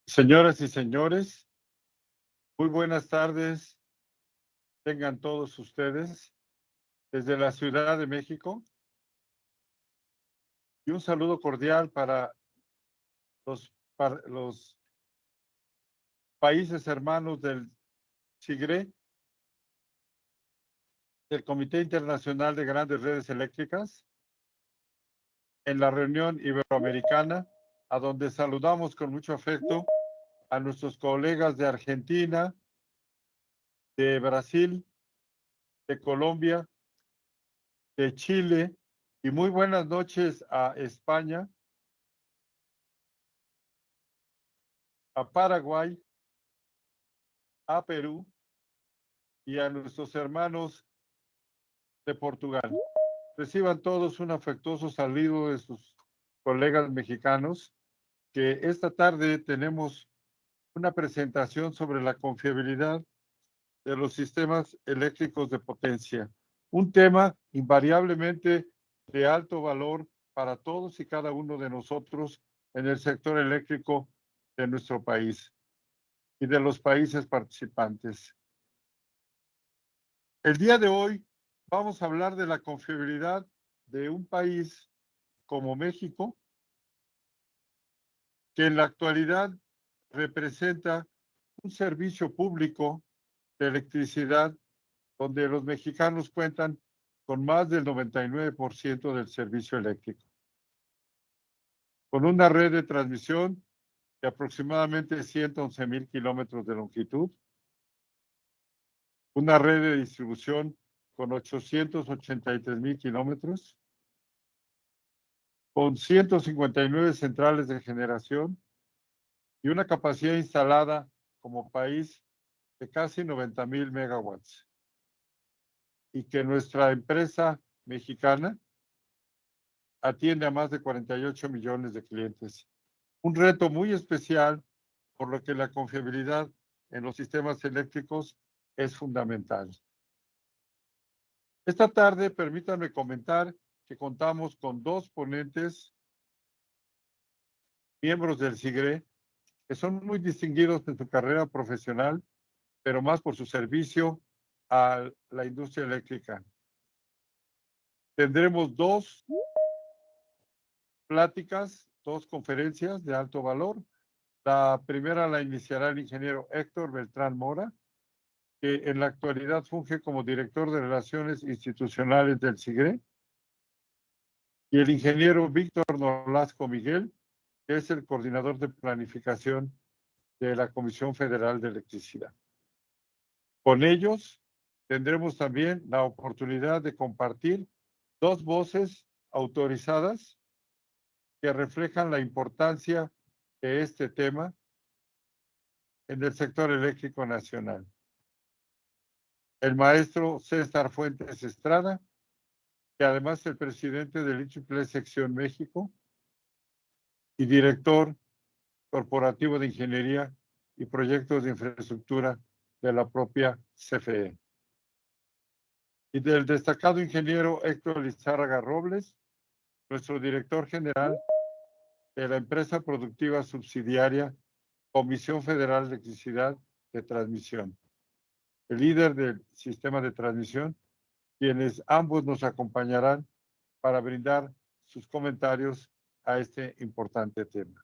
Señoras y señores, muy buenas tardes. Tengan todos ustedes desde la Ciudad de México y un saludo cordial para los países hermanos del CIGRE, del Comité Internacional de Grandes Redes Eléctricas, en la reunión iberoamericana, a donde saludamos con mucho afecto a nuestros colegas de Argentina, de Brasil, de Colombia, de Chile, y muy buenas noches a España, a Paraguay, a Perú y a nuestros hermanos de Portugal. Reciban todos un afectuoso saludo de sus colegas mexicanos, que esta tarde tenemos una presentación sobre la confiabilidad de los sistemas eléctricos de potencia, un tema invariablemente de alto valor para todos y cada uno de nosotros en el sector eléctrico de nuestro país y de los países participantes. El día de hoy vamos a hablar de la confiabilidad de un país como México, que en la actualidad representa un servicio público de electricidad donde los mexicanos cuentan con más del 99% del servicio eléctrico, con una red de transmisión de aproximadamente 111,000 kilómetros de longitud, una red de distribución con 883,000 kilómetros, con 159 centrales de generación y una capacidad instalada como país de casi 90,000 megawatts. Y que nuestra empresa mexicana atiende a más de 48 millones de clientes. Un reto muy especial, por lo que la confiabilidad en los sistemas eléctricos es fundamental. Esta tarde, permítanme comentar que contamos con dos ponentes, miembros del CIGRE, que son muy distinguidos en su carrera profesional, pero más por su servicio a la industria eléctrica. Tendremos dos pláticas, dos conferencias de alto valor. La primera la iniciará el ingeniero Héctor Beltrán Mora, que en la actualidad funge como director de Relaciones Institucionales del CIGRE, y el ingeniero Víctor Nolasco Miguel, que es el coordinador de planificación de la Comisión Federal de Electricidad. Con ellos tendremos también la oportunidad de compartir dos voces autorizadas que reflejan la importancia de este tema en el sector eléctrico nacional. El maestro César Fuentes Estrada, que además es el presidente del IEEE Sección México y director corporativo de Ingeniería y Proyectos de Infraestructura de la propia CFE. Y del destacado ingeniero Héctor Lizárraga Robles, nuestro director general de la empresa productiva subsidiaria Comisión Federal de Electricidad de Transmisión, el líder del sistema de transmisión, quienes ambos nos acompañarán para brindar sus comentarios a este importante tema.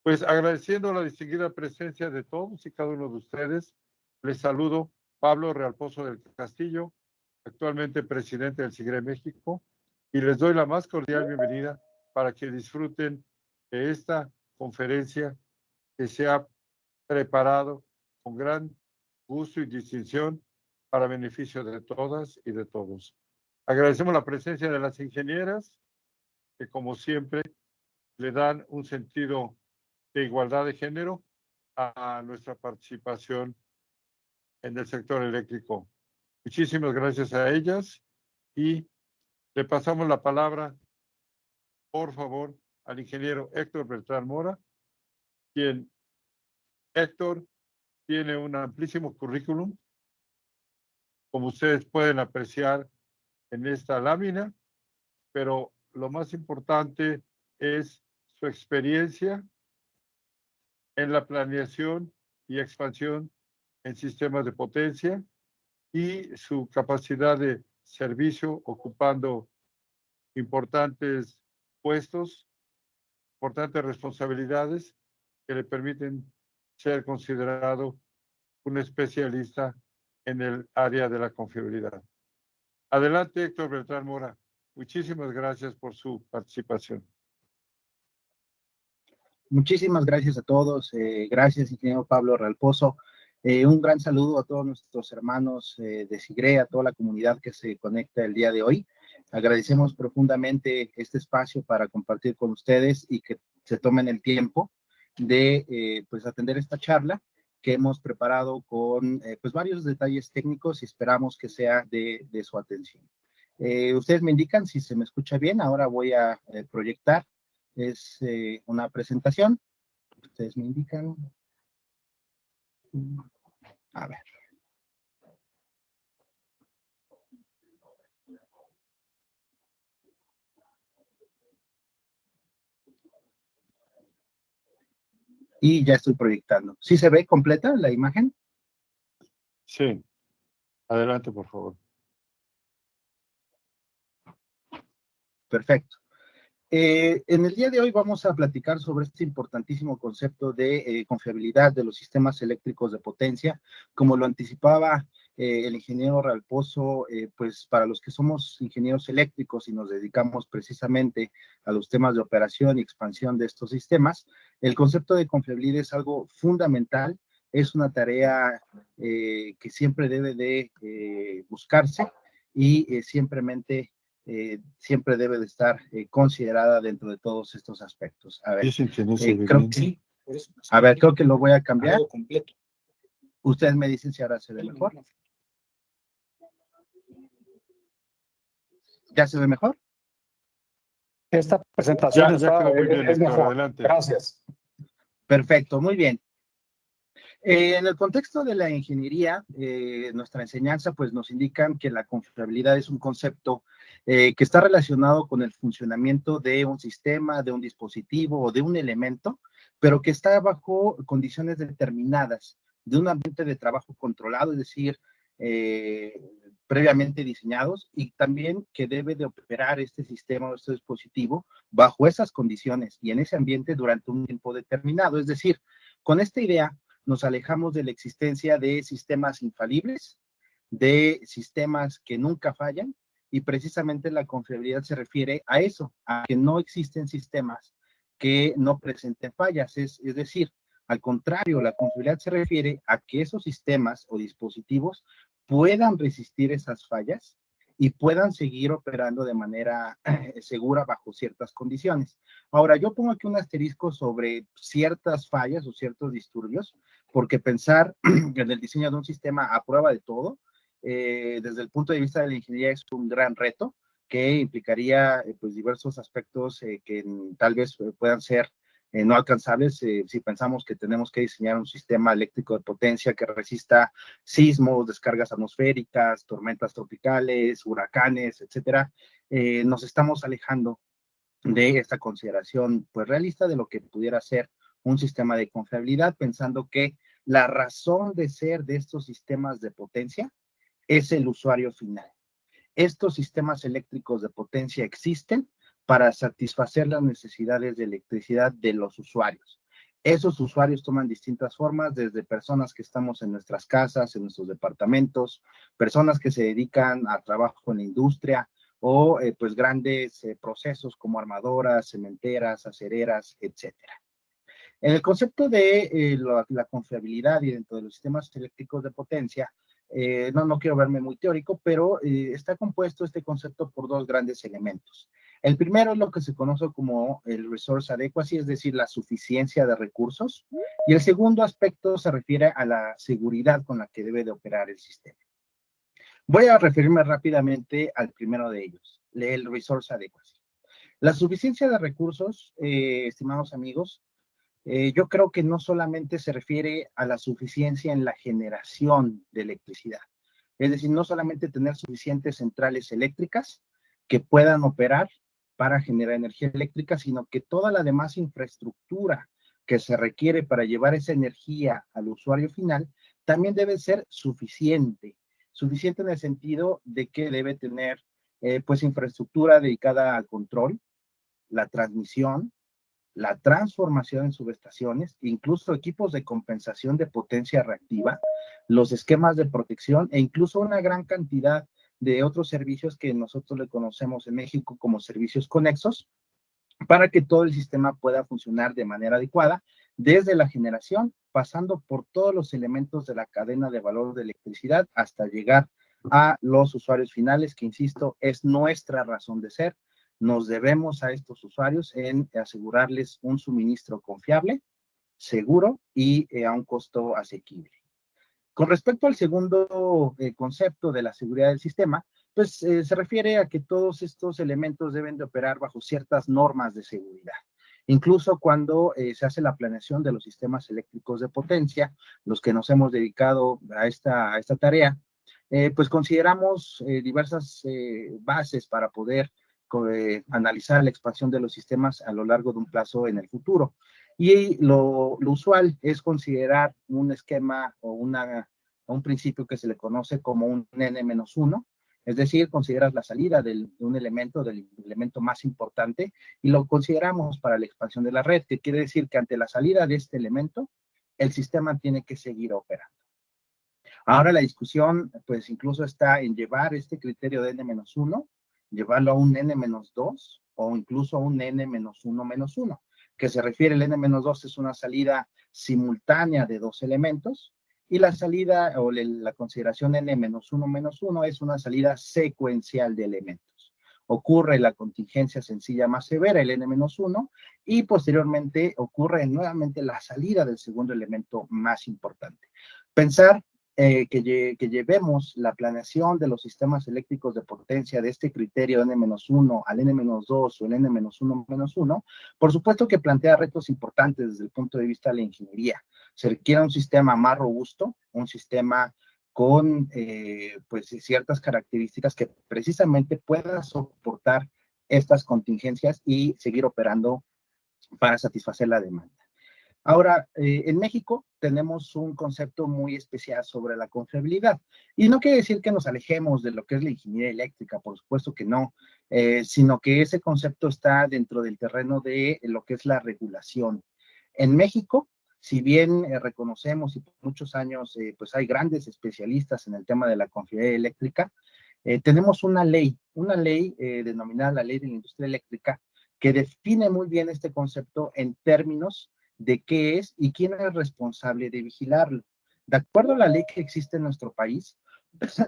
Pues agradeciendo la distinguida presencia de todos y cada uno de ustedes, les saludo Pablo Realpozo del Castillo, actualmente presidente del CIGRE México, y les doy la más cordial bienvenida para que disfruten de esta conferencia que se ha preparado con gran gusto y distinción para beneficio de todas y de todos. Agradecemos la presencia de las ingenieras, que como siempre le dan un sentido de igualdad de género a nuestra participación en el sector eléctrico. Muchísimas gracias a ellas y le pasamos la palabra, por favor, al ingeniero Héctor Beltrán Mora, quien, Héctor, tiene un amplísimo currículum, como ustedes pueden apreciar en esta lámina, pero lo más importante es su experiencia en la planeación y expansión en sistemas de potencia y su capacidad de servicio ocupando importantes puestos, importantes responsabilidades que le permiten ser considerado un especialista en el área de la confiabilidad. Adelante, Héctor Beltrán Mora. Muchísimas gracias por su participación. Muchísimas gracias a todos. Gracias, ingeniero Pablo Ralpozo. Un gran saludo a todos nuestros hermanos de SIGRE, a toda la comunidad que se conecta el día de hoy. Agradecemos profundamente este espacio para compartir con ustedes y que se tomen el tiempo de pues atender esta charla que hemos preparado con pues varios detalles técnicos y esperamos que sea de su atención. Ustedes me indican si se me escucha bien. Ahora voy a proyectar. Es una presentación. Ustedes me indican. A ver. Y ya estoy proyectando. ¿Sí se ve completa la imagen? Sí. Adelante, por favor. Perfecto. En el día de hoy vamos a platicar sobre este importantísimo concepto de confiabilidad de los sistemas eléctricos de potencia. Como lo anticipaba el ingeniero Ralpozo, pues para los que somos ingenieros eléctricos y nos dedicamos precisamente a los temas de operación y expansión de estos sistemas, el concepto de confiabilidad es algo fundamental, es una tarea que siempre debe de buscarse y siempre debe de estar considerada dentro de todos estos aspectos. A ver, creo que lo voy a cambiar. Ustedes me dicen si ahora se ve mejor. ¿Ya se ve mejor? Esta presentación es mejor. Adelante. Gracias. Perfecto, muy bien. En el contexto de la ingeniería, nuestra enseñanza pues nos indican que la confiabilidad es un concepto que está relacionado con el funcionamiento de un sistema, de un dispositivo o de un elemento, pero que está bajo condiciones determinadas, de un ambiente de trabajo controlado, es decir, previamente diseñados, y también que debe de operar este sistema o este dispositivo bajo esas condiciones y en ese ambiente durante un tiempo determinado. Es decir, con esta idea nos alejamos de la existencia de sistemas infalibles, de sistemas que nunca fallan, y precisamente la confiabilidad se refiere a eso, a que no existen sistemas que no presenten fallas. Es decir, al contrario, la confiabilidad se refiere a que esos sistemas o dispositivos puedan resistir esas fallas y puedan seguir operando de manera segura bajo ciertas condiciones. Ahora, yo pongo aquí un asterisco sobre ciertas fallas o ciertos disturbios, porque pensar en el diseño de un sistema a prueba de todo, desde el punto de vista de la ingeniería, es un gran reto que implicaría pues diversos aspectos que tal vez puedan ser no alcanzables si pensamos que tenemos que diseñar un sistema eléctrico de potencia que resista sismos, descargas atmosféricas, tormentas tropicales, huracanes, etcétera. Nos estamos alejando de esta consideración pues realista de lo que pudiera ser un sistema de confiabilidad, pensando que la razón de ser de estos sistemas de potencia es el usuario final. Estos sistemas eléctricos de potencia existen para satisfacer las necesidades de electricidad de los usuarios. Esos usuarios toman distintas formas, desde personas que estamos en nuestras casas, en nuestros departamentos, personas que se dedican a trabajo en la industria o pues grandes procesos como armadoras, cementeras, acereras, etcétera. En el concepto de la confiabilidad y dentro de los sistemas eléctricos de potencia, no quiero verme muy teórico, pero está compuesto este concepto por dos grandes elementos. El primero es lo que se conoce como el resource adequacy, es decir, la suficiencia de recursos, y el segundo aspecto se refiere a la seguridad con la que debe de operar el sistema. Voy a referirme rápidamente al primero de ellos, el resource adequacy. La suficiencia de recursos, estimados amigos, yo creo que no solamente se refiere a la suficiencia en la generación de electricidad, es decir, no solamente tener suficientes centrales eléctricas que puedan operar para generar energía eléctrica, sino que toda la demás infraestructura que se requiere para llevar esa energía al usuario final también debe ser suficiente en el sentido de que debe tener pues infraestructura dedicada al control, la transmisión, la transformación en subestaciones, incluso equipos de compensación de potencia reactiva, los esquemas de protección e incluso una gran cantidad de otros servicios que nosotros le conocemos en México como servicios conexos, para que todo el sistema pueda funcionar de manera adecuada, desde la generación, pasando por todos los elementos de la cadena de valor de electricidad hasta llegar a los usuarios finales, que insisto, es nuestra razón de ser. Nos debemos a estos usuarios en asegurarles un suministro confiable, seguro y a un costo asequible. Con respecto al segundo concepto de la seguridad del sistema, pues se refiere a que todos estos elementos deben de operar bajo ciertas normas de seguridad. Incluso cuando se hace la planeación de los sistemas eléctricos de potencia, los que nos hemos dedicado a esta tarea, pues consideramos diversas bases para poder analizar la expansión de los sistemas a lo largo de un plazo en el futuro. Y lo usual es considerar un esquema o un principio que se le conoce como un N-1, es decir, consideras la salida de un elemento, del elemento más importante, y lo consideramos para la expansión de la red, que quiere decir que ante la salida de este elemento, el sistema tiene que seguir operando. Ahora la discusión, pues incluso está en llevar este criterio de N-1, llevarlo a un N-2 o incluso a un N-1-1, que se refiere, el N-2 es una salida simultánea de dos elementos, y la salida o la consideración N-1-1 es una salida secuencial de elementos. Ocurre la contingencia sencilla más severa, el N-1, y posteriormente ocurre nuevamente la salida del segundo elemento más importante. Pensar que llevemos la planeación de los sistemas eléctricos de potencia de este criterio N-1 al N-2 o el N-1-1, por supuesto que plantea retos importantes desde el punto de vista de la ingeniería. Se requiere un sistema más robusto, un sistema con pues ciertas características que precisamente pueda soportar estas contingencias y seguir operando para satisfacer la demanda. Ahora, en México tenemos un concepto muy especial sobre la confiabilidad. Y no quiere decir que nos alejemos de lo que es la ingeniería eléctrica, por supuesto que no, sino que ese concepto está dentro del terreno de lo que es la regulación. En México, si bien reconocemos y por muchos años pues hay grandes especialistas en el tema de la confiabilidad eléctrica, tenemos una ley denominada la Ley de la Industria Eléctrica, que define muy bien este concepto en términos de qué es y quién es responsable de vigilarlo. De acuerdo a la ley que existe en nuestro país,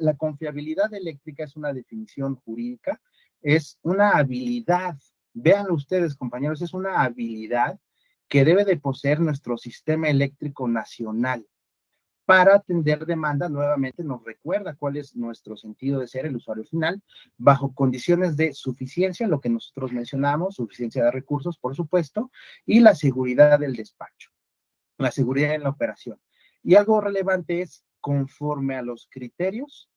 la confiabilidad eléctrica es una definición jurídica, es una habilidad, véanlo ustedes, compañeros, es una habilidad que debe de poseer nuestro sistema eléctrico nacional para atender demanda. Nuevamente nos recuerda cuál es nuestro sentido de ser, el usuario final, bajo condiciones de suficiencia, lo que nosotros mencionamos, suficiencia de recursos, por supuesto, y la seguridad del despacho, la seguridad en la operación. Y algo relevante es conforme a los criterios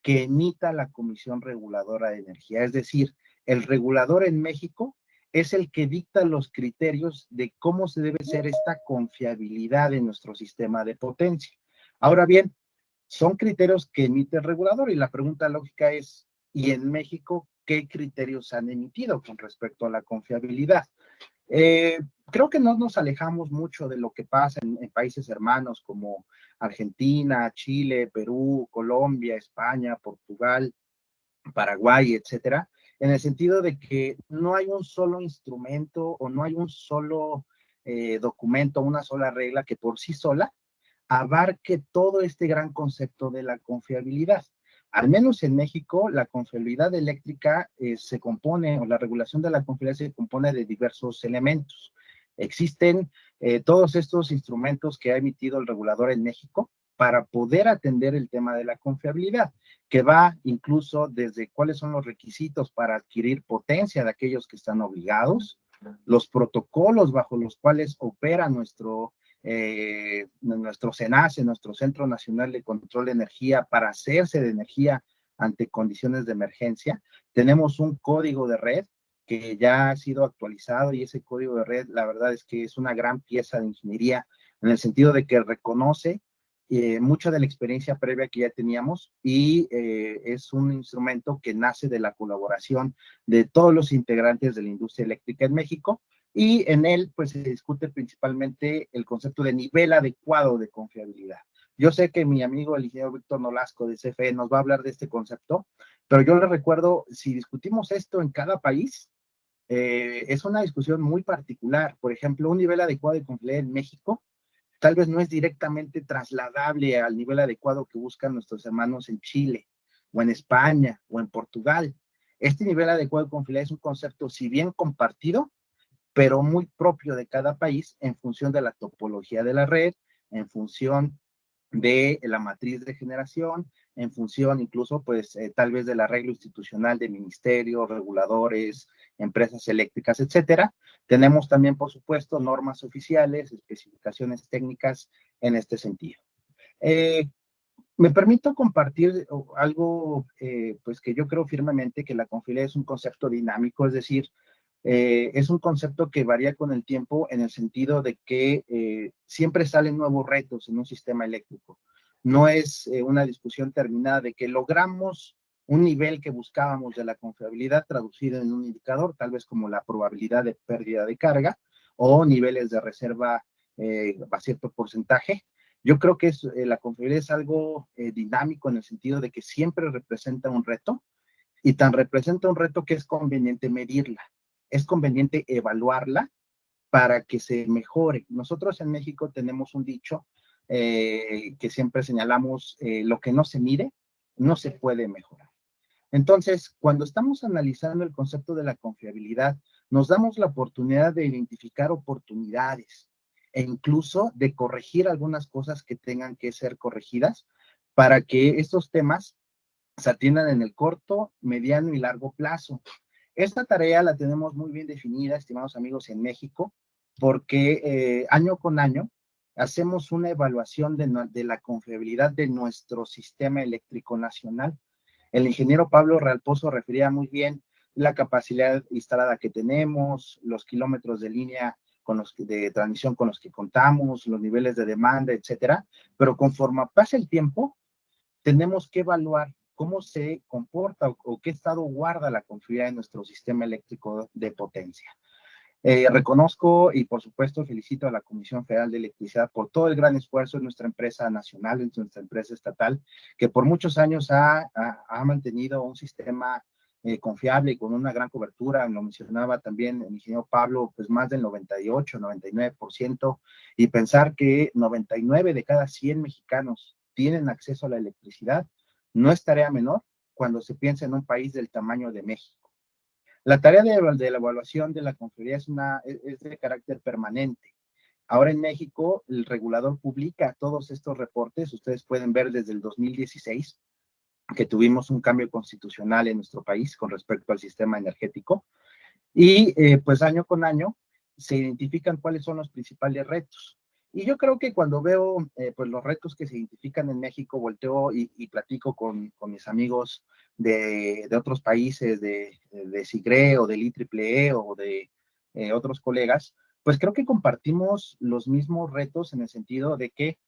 que emita la Comisión Reguladora de Energía. Es decir, el regulador en México es el que dicta los criterios de cómo se debe ser esta confiabilidad en nuestro sistema de potencia. Ahora bien, son criterios que emite el regulador y la pregunta lógica es, ¿y en México qué criterios han emitido con respecto a la confiabilidad? Creo que no nos alejamos mucho de lo que pasa en países hermanos como Argentina, Chile, Perú, Colombia, España, Portugal, Paraguay, etcétera, en el sentido de que no hay un solo instrumento o no hay un solo documento, una sola regla que por sí sola abarque todo este gran concepto de la confiabilidad. Al menos en México, la confiabilidad eléctrica se compone, o la regulación de la confiabilidad se compone de diversos elementos. Existen todos estos instrumentos que ha emitido el regulador en México para poder atender el tema de la confiabilidad, que va incluso desde cuáles son los requisitos para adquirir potencia de aquellos que están obligados, los protocolos bajo los cuales opera nuestro CENACE, nuestro Centro Nacional de Control de Energía, para hacerse de energía ante condiciones de emergencia. Tenemos un código de red que ya ha sido actualizado, y ese código de red, la verdad es que es una gran pieza de ingeniería en el sentido de que reconoce mucha de la experiencia previa que ya teníamos, y es un instrumento que nace de la colaboración de todos los integrantes de la industria eléctrica en México, y en él pues se discute principalmente el concepto de nivel adecuado de confiabilidad. Yo sé que mi amigo el ingeniero Víctor Nolasco de CFE nos va a hablar de este concepto, pero yo le recuerdo, si discutimos esto en cada país, es una discusión muy particular. Por ejemplo, un nivel adecuado de confiabilidad en México tal vez no es directamente trasladable al nivel adecuado que buscan nuestros hermanos en Chile, o en España, o en Portugal. Este nivel adecuado de confiabilidad es un concepto, si bien compartido, pero muy propio de cada país en función de la topología de la red, en función de la matriz de generación, en función incluso, pues, tal vez del arreglo institucional de ministerios, reguladores, empresas eléctricas, etcétera. Tenemos también, por supuesto, normas oficiales, especificaciones técnicas en este sentido. Me permito compartir algo, pues, que yo creo firmemente que la confiabilidad es un concepto dinámico, es decir, es un concepto que varía con el tiempo en el sentido de que siempre salen nuevos retos en un sistema eléctrico. No es una discusión terminada de que logramos un nivel que buscábamos de la confiabilidad traducido en un indicador, tal vez como la probabilidad de pérdida de carga o niveles de reserva a cierto porcentaje. Yo creo que la confiabilidad es algo dinámico en el sentido de que siempre representa un reto, y tan representa un reto que es conveniente medirla, es conveniente evaluarla para que se mejore. Nosotros en México tenemos un dicho que siempre señalamos, lo que no se mide no se puede mejorar. Entonces, cuando estamos analizando el concepto de la confiabilidad, nos damos la oportunidad de identificar oportunidades e incluso de corregir algunas cosas que tengan que ser corregidas para que estos temas se atiendan en el corto, mediano y largo plazo. Esta tarea la tenemos muy bien definida, estimados amigos, en México, porque año con año hacemos una evaluación de la confiabilidad de nuestro sistema eléctrico nacional. El ingeniero Pablo Realpozo refería muy bien la capacidad instalada que tenemos, los kilómetros de línea de transmisión con los que contamos, los niveles de demanda, etcétera. Pero conforme pasa el tiempo, tenemos que evaluar cómo se comporta o qué estado guarda la confiabilidad de nuestro sistema eléctrico de potencia. Reconozco y, por supuesto, felicito a la Comisión Federal de Electricidad por todo el gran esfuerzo de nuestra empresa nacional, de nuestra empresa estatal, que por muchos años ha mantenido un sistema confiable y con una gran cobertura. Lo mencionaba también el ingeniero Pablo, pues más del 98, 99%, y pensar que 99 de cada 100 mexicanos tienen acceso a la electricidad no es tarea menor cuando se piensa en un país del tamaño de México. La tarea de la evaluación de la confiabilidad es de carácter permanente. Ahora en México, el regulador publica todos estos reportes. Ustedes pueden ver desde el 2016 que tuvimos un cambio constitucional en nuestro país con respecto al sistema energético. Y pues año con año se identifican cuáles son los principales retos. Y yo creo que cuando veo pues los retos que se identifican en México, volteo y platico con mis amigos de otros países, de SIGRE o del IEEE o de otros colegas, pues creo que compartimos los mismos retos en el sentido de que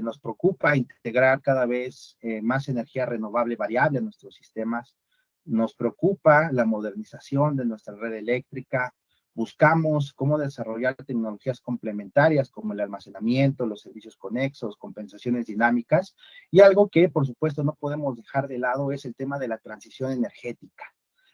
nos preocupa integrar cada vez más energía renovable variable en nuestros sistemas, nos preocupa la modernización de nuestra red eléctrica, buscamos cómo desarrollar tecnologías complementarias como el almacenamiento, los servicios conexos, compensaciones dinámicas, y algo que por supuesto no podemos dejar de lado es el tema de la transición energética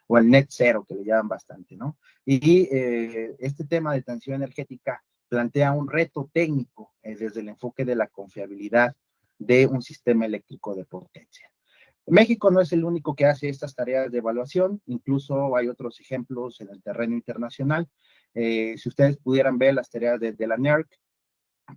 o el net zero, que le llaman bastante, ¿no? Y este tema de transición energética plantea un reto técnico desde el enfoque de la confiabilidad de un sistema eléctrico de potencia. México no es el único que hace estas tareas de evaluación, incluso hay otros ejemplos en el terreno internacional. Si ustedes pudieran ver las tareas de la NERC,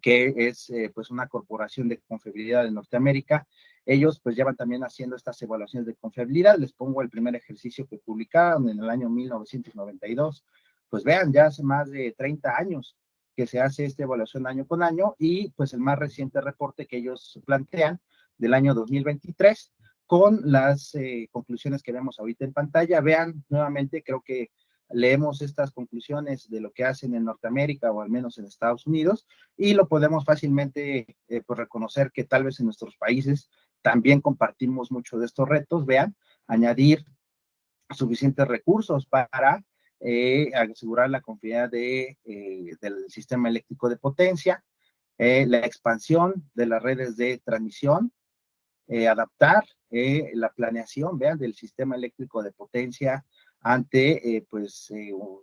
que es pues una corporación de confiabilidad de Norteamérica, ellos pues llevan también haciendo estas evaluaciones de confiabilidad. Les pongo el primer ejercicio que publicaron en el año 1992. Pues vean, ya hace más de 30 años que se hace esta evaluación año con año, y pues el más reciente reporte que ellos plantean del año 2023, con las conclusiones que vemos ahorita en pantalla. Vean nuevamente, creo que leemos estas conclusiones de lo que hacen en Norteamérica o al menos en Estados Unidos y lo podemos fácilmente pues reconocer que tal vez en nuestros países también compartimos mucho de estos retos. Vean, añadir suficientes recursos para asegurar la confiabilidad del sistema eléctrico de potencia, la expansión de las redes de transmisión, adaptar la planeación, vean, del sistema eléctrico de potencia ante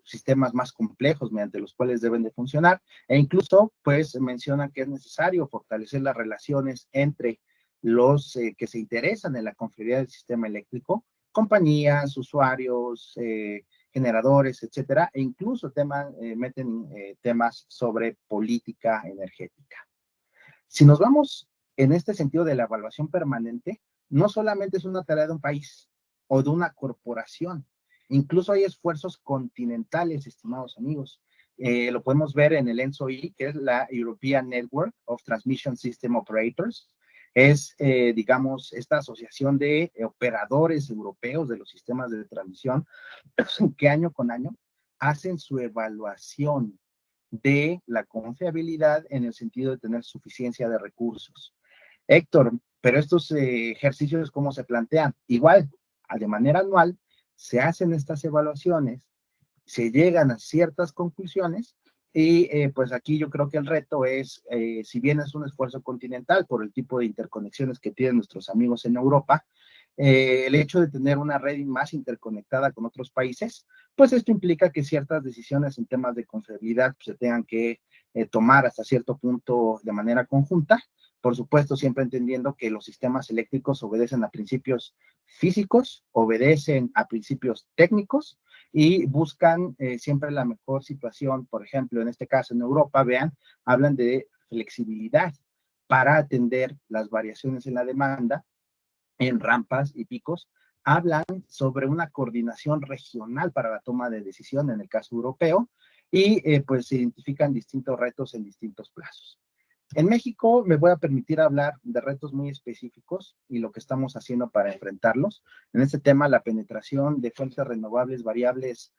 sistemas más complejos mediante los cuales deben de funcionar, e incluso pues mencionan que es necesario fortalecer las relaciones entre los que se interesan en la confiabilidad del sistema eléctrico, compañías, usuarios, generadores, etcétera, e incluso meten temas sobre política energética. Si nos vamos en este sentido de la evaluación permanente, no solamente es una tarea de un país o de una corporación, incluso hay esfuerzos continentales, estimados amigos. Lo podemos ver en el ENTSO-E, que es la European Network of Transmission System Operators. Es, digamos, esta asociación de operadores europeos de los sistemas de transmisión que año con año hacen su evaluación de la confiabilidad en el sentido de tener suficiencia de recursos. Héctor, pero estos ejercicios, ¿cómo se plantean? Igual, de manera anual, se hacen estas evaluaciones, se llegan a ciertas conclusiones y pues aquí yo creo que el reto es, si bien es un esfuerzo continental por el tipo de interconexiones que tienen nuestros amigos en Europa, el hecho de tener una red más interconectada con otros países, pues esto implica que ciertas decisiones en temas de confiabilidad pues, se tengan que tomar hasta cierto punto de manera conjunta. Por supuesto, siempre entendiendo que los sistemas eléctricos obedecen a principios físicos, obedecen a principios técnicos y buscan siempre la mejor situación. Por ejemplo, en este caso en Europa, vean, hablan de flexibilidad para atender las variaciones en la demanda en rampas y picos, hablan sobre una coordinación regional para la toma de decisión en el caso europeo y pues se identifican distintos retos en distintos plazos. En México me voy a permitir hablar de retos muy específicos y lo que estamos haciendo para enfrentarlos. En este tema, la penetración de fuentes renovables variables,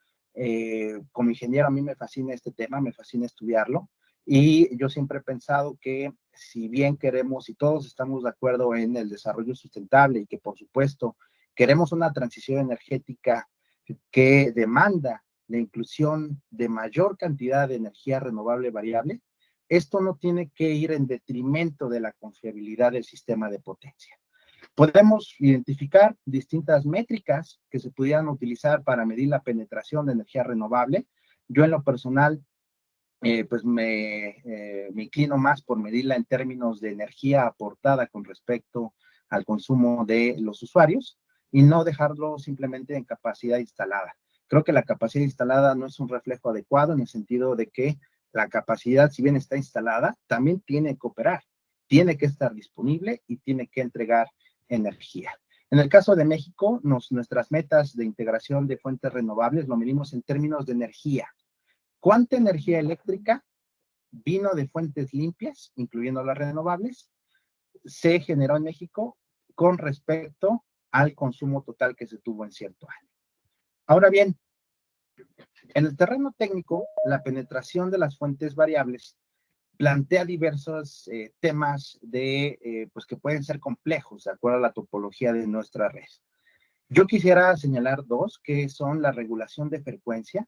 como ingeniero a mí me fascina este tema, me fascina estudiarlo. Y yo siempre he pensado que si bien queremos y todos estamos de acuerdo en el desarrollo sustentable y que por supuesto queremos una transición energética que demanda la inclusión de mayor cantidad de energía renovable variable, esto no tiene que ir en detrimento de la confiabilidad del sistema de potencia. Podemos identificar distintas métricas que se pudieran utilizar para medir la penetración de energía renovable. Yo en lo personal pues me inclino más por medirla en términos de energía aportada con respecto al consumo de los usuarios y no dejarlo simplemente en capacidad instalada. Creo que la capacidad instalada no es un reflejo adecuado en el sentido de que la capacidad, si bien está instalada, también tiene que operar, tiene que estar disponible y tiene que entregar energía. En el caso de México, nuestras metas de integración de fuentes renovables lo medimos en términos de energía. ¿Cuánta energía eléctrica vino de fuentes limpias, incluyendo las renovables, se generó en México con respecto al consumo total que se tuvo en cierto año? Ahora bien, en el terreno técnico, la penetración de las fuentes variables plantea diversos temas pues que pueden ser complejos de acuerdo a la topología de nuestra red. Yo quisiera señalar dos, que son la regulación de frecuencia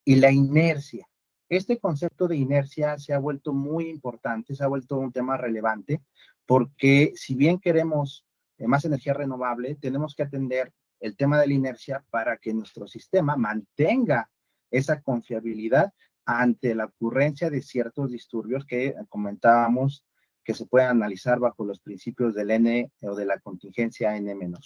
y la inercia. Este concepto de inercia se ha vuelto muy importante, se ha vuelto un tema relevante, porque si bien queremos más energía renovable, tenemos que atender el tema de la inercia para que nuestro sistema mantenga esa confiabilidad ante la ocurrencia de ciertos disturbios que comentábamos que se pueden analizar bajo los principios del N o de la contingencia N-1.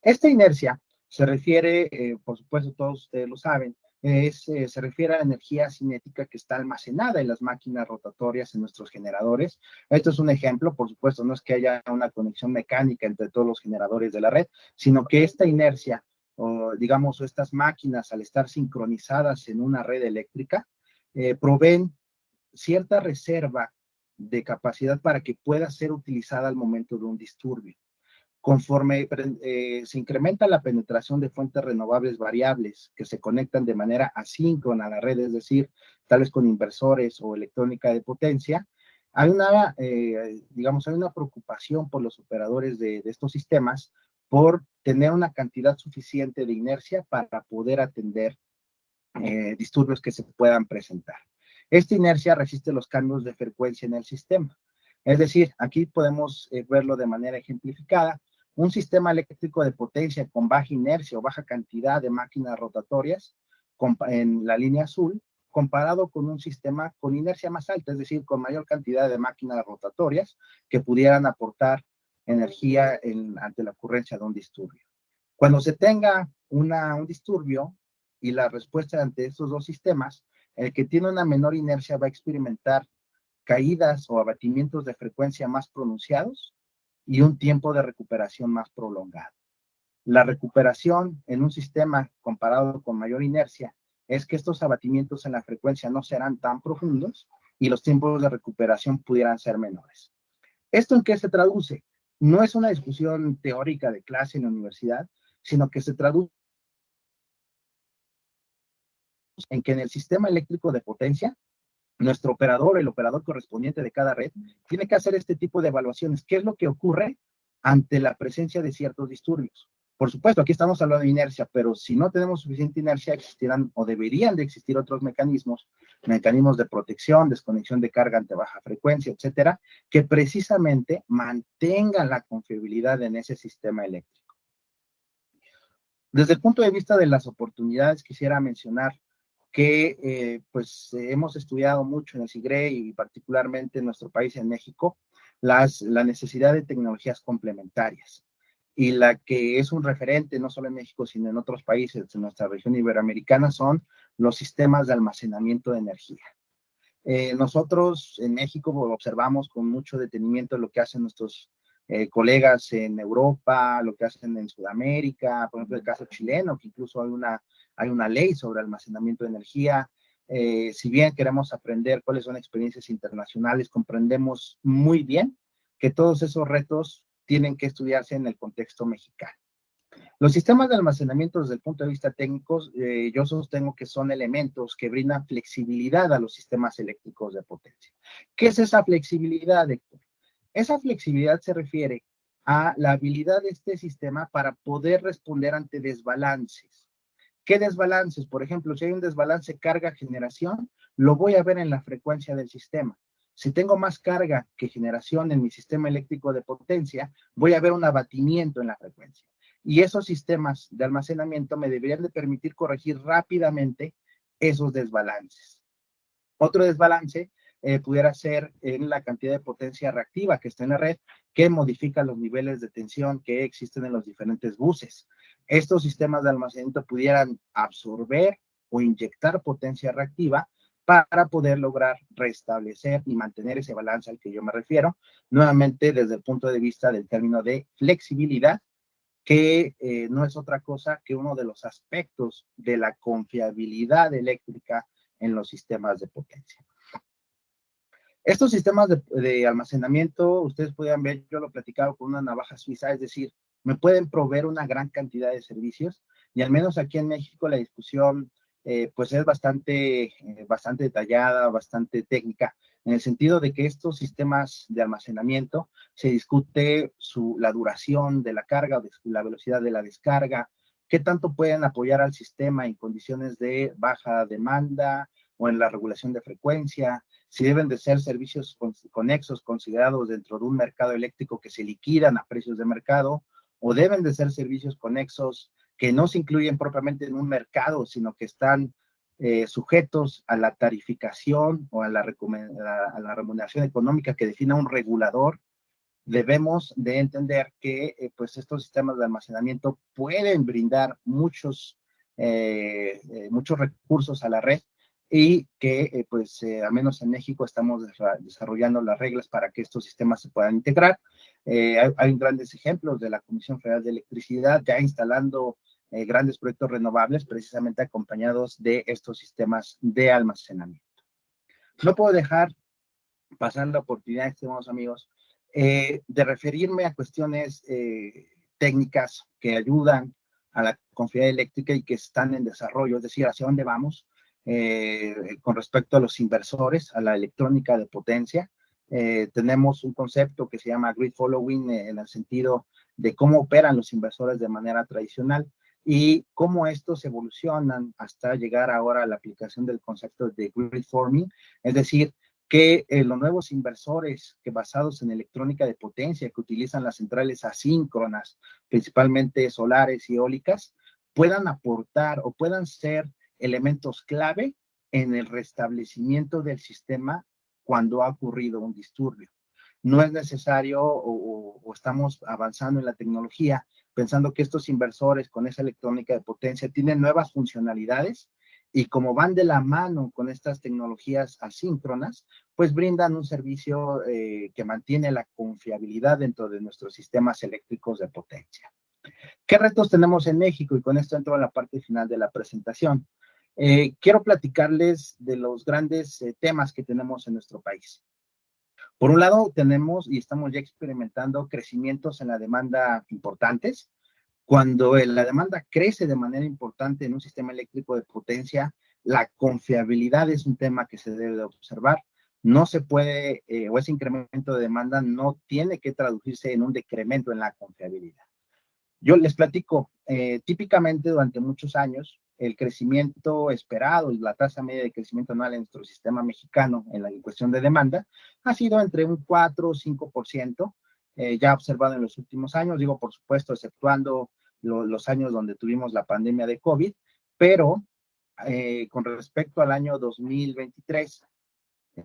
Esta inercia se refiere, por supuesto todos ustedes lo saben, se refiere a la energía cinética que está almacenada en las máquinas rotatorias en nuestros generadores. Esto es un ejemplo, por supuesto, no es que haya una conexión mecánica entre todos los generadores de la red, sino que esta inercia, o digamos, estas máquinas al estar sincronizadas en una red eléctrica, proveen cierta reserva de capacidad para que pueda ser utilizada al momento de un disturbio. Conforme se incrementa la penetración de fuentes renovables variables que se conectan de manera asíncrona a la red, es decir, tal vez con inversores o electrónica de potencia, hay una, digamos, hay una preocupación por los operadores de estos sistemas por tener una cantidad suficiente de inercia para poder atender disturbios que se puedan presentar. Esta inercia resiste los cambios de frecuencia en el sistema. Es decir, aquí podemos verlo de manera ejemplificada. Un sistema eléctrico de potencia con baja inercia o baja cantidad de máquinas rotatorias en la línea azul, comparado con un sistema con inercia más alta, es decir, con mayor cantidad de máquinas rotatorias que pudieran aportar energía ante la ocurrencia de un disturbio. Cuando se tenga un disturbio y la respuesta ante estos dos sistemas, el que tiene una menor inercia va a experimentar caídas o abatimientos de frecuencia más pronunciados y un tiempo de recuperación más prolongado. La recuperación en un sistema comparado con mayor inercia es que estos abatimientos en la frecuencia no serán tan profundos y los tiempos de recuperación pudieran ser menores. ¿Esto en qué se traduce? No es una discusión teórica de clase en la universidad, sino que se traduce en que en el sistema eléctrico de potencia, nuestro operador, el operador correspondiente de cada red, tiene que hacer este tipo de evaluaciones. ¿Qué es lo que ocurre ante la presencia de ciertos disturbios? Por supuesto, aquí estamos hablando de inercia, pero si no tenemos suficiente inercia, existirán o deberían de existir otros mecanismos de protección, desconexión de carga ante baja frecuencia, etcétera, que precisamente mantengan la confiabilidad en ese sistema eléctrico. Desde el punto de vista de las oportunidades, quisiera mencionar que hemos estudiado mucho en el SIGRE y particularmente en nuestro país, en México, la necesidad de tecnologías complementarias. Y la que es un referente, no solo en México, sino en otros países de nuestra región iberoamericana, son los sistemas de almacenamiento de energía. Nosotros en México observamos con mucho detenimiento lo que hacen nuestros colegas en Europa, lo que hacen en Sudamérica, por ejemplo, el caso chileno, que incluso hay una ley sobre almacenamiento de energía. Si bien queremos aprender cuáles son experiencias internacionales, comprendemos muy bien que todos esos retos tienen que estudiarse en el contexto mexicano. Los sistemas de almacenamiento desde el punto de vista técnico, yo sostengo que son elementos que brindan flexibilidad a los sistemas eléctricos de potencia. ¿Qué es esa flexibilidad, Héctor? Esa flexibilidad se refiere a la habilidad de este sistema para poder responder ante desbalances. ¿Qué desbalances? Por ejemplo, si hay un desbalance carga-generación, lo voy a ver en la frecuencia del sistema. Si tengo más carga que generación en mi sistema eléctrico de potencia, voy a ver un abatimiento en la frecuencia. Y esos sistemas de almacenamiento me deberían de permitir corregir rápidamente esos desbalances. Otro desbalance pudiera ser en la cantidad de potencia reactiva que está en la red, que modifica los niveles de tensión que existen en los diferentes buses. Estos sistemas de almacenamiento pudieran absorber o inyectar potencia reactiva para poder lograr restablecer y mantener ese balance al que yo me refiero, nuevamente desde el punto de vista del término de flexibilidad, que no es otra cosa que uno de los aspectos de la confiabilidad eléctrica en los sistemas de potencia. Estos sistemas de almacenamiento, ustedes pueden ver, yo lo he platicado con una navaja suiza, es decir, me pueden proveer una gran cantidad de servicios y al menos aquí en México la discusión pues es bastante detallada, bastante técnica, en el sentido de que estos sistemas de almacenamiento se discute la duración de la carga o la velocidad de la descarga, qué tanto pueden apoyar al sistema en condiciones de baja demanda o en la regulación de frecuencia, si deben de ser servicios conexos considerados dentro de un mercado eléctrico que se liquidan a precios de mercado, o deben de ser servicios conexos que no se incluyen propiamente en un mercado, sino que están sujetos a la tarificación o a la remuneración económica que defina un regulador. Debemos de entender que pues estos sistemas de almacenamiento pueden brindar muchos recursos a la red y que al menos en México estamos desarrollando las reglas para que estos sistemas se puedan integrar. Hay grandes ejemplos de la Comisión Federal de Electricidad ya instalando grandes proyectos renovables precisamente acompañados de estos sistemas de almacenamiento. No puedo dejar pasar la oportunidad, estimados amigos, de referirme a cuestiones técnicas que ayudan a la confiabilidad eléctrica y que están en desarrollo, es decir, hacia dónde vamos con respecto a los inversores, a la electrónica de potencia. Tenemos un concepto que se llama grid following en el sentido de cómo operan los inversores de manera tradicional y cómo estos evolucionan hasta llegar ahora a la aplicación del concepto de grid forming, es decir, que los nuevos inversores que basados en electrónica de potencia que utilizan las centrales asíncronas, principalmente solares y eólicas, puedan aportar o puedan ser elementos clave en el restablecimiento del sistema cuando ha ocurrido un disturbio. No es necesario o estamos avanzando en la tecnología pensando que estos inversores con esa electrónica de potencia tienen nuevas funcionalidades y como van de la mano con estas tecnologías asíncronas, pues brindan un servicio que mantiene la confiabilidad dentro de nuestros sistemas eléctricos de potencia. ¿Qué retos tenemos en México? Y con esto entro a la parte final de la presentación. Quiero platicarles de los grandes temas que tenemos en nuestro país. Por un lado, tenemos y estamos ya experimentando crecimientos en la demanda importantes. Cuando la demanda crece de manera importante en un sistema eléctrico de potencia, la confiabilidad es un tema que se debe de observar. No se puede, o ese incremento de demanda no tiene que traducirse en un decremento en la confiabilidad. Yo les platico, típicamente durante muchos años, el crecimiento esperado y la tasa media de crecimiento anual en nuestro sistema mexicano en la cuestión de demanda ha sido entre un 4 o 5%, ya observado en los últimos años, digo, por supuesto, exceptuando los años donde tuvimos la pandemia de COVID, pero con respecto al año 2023,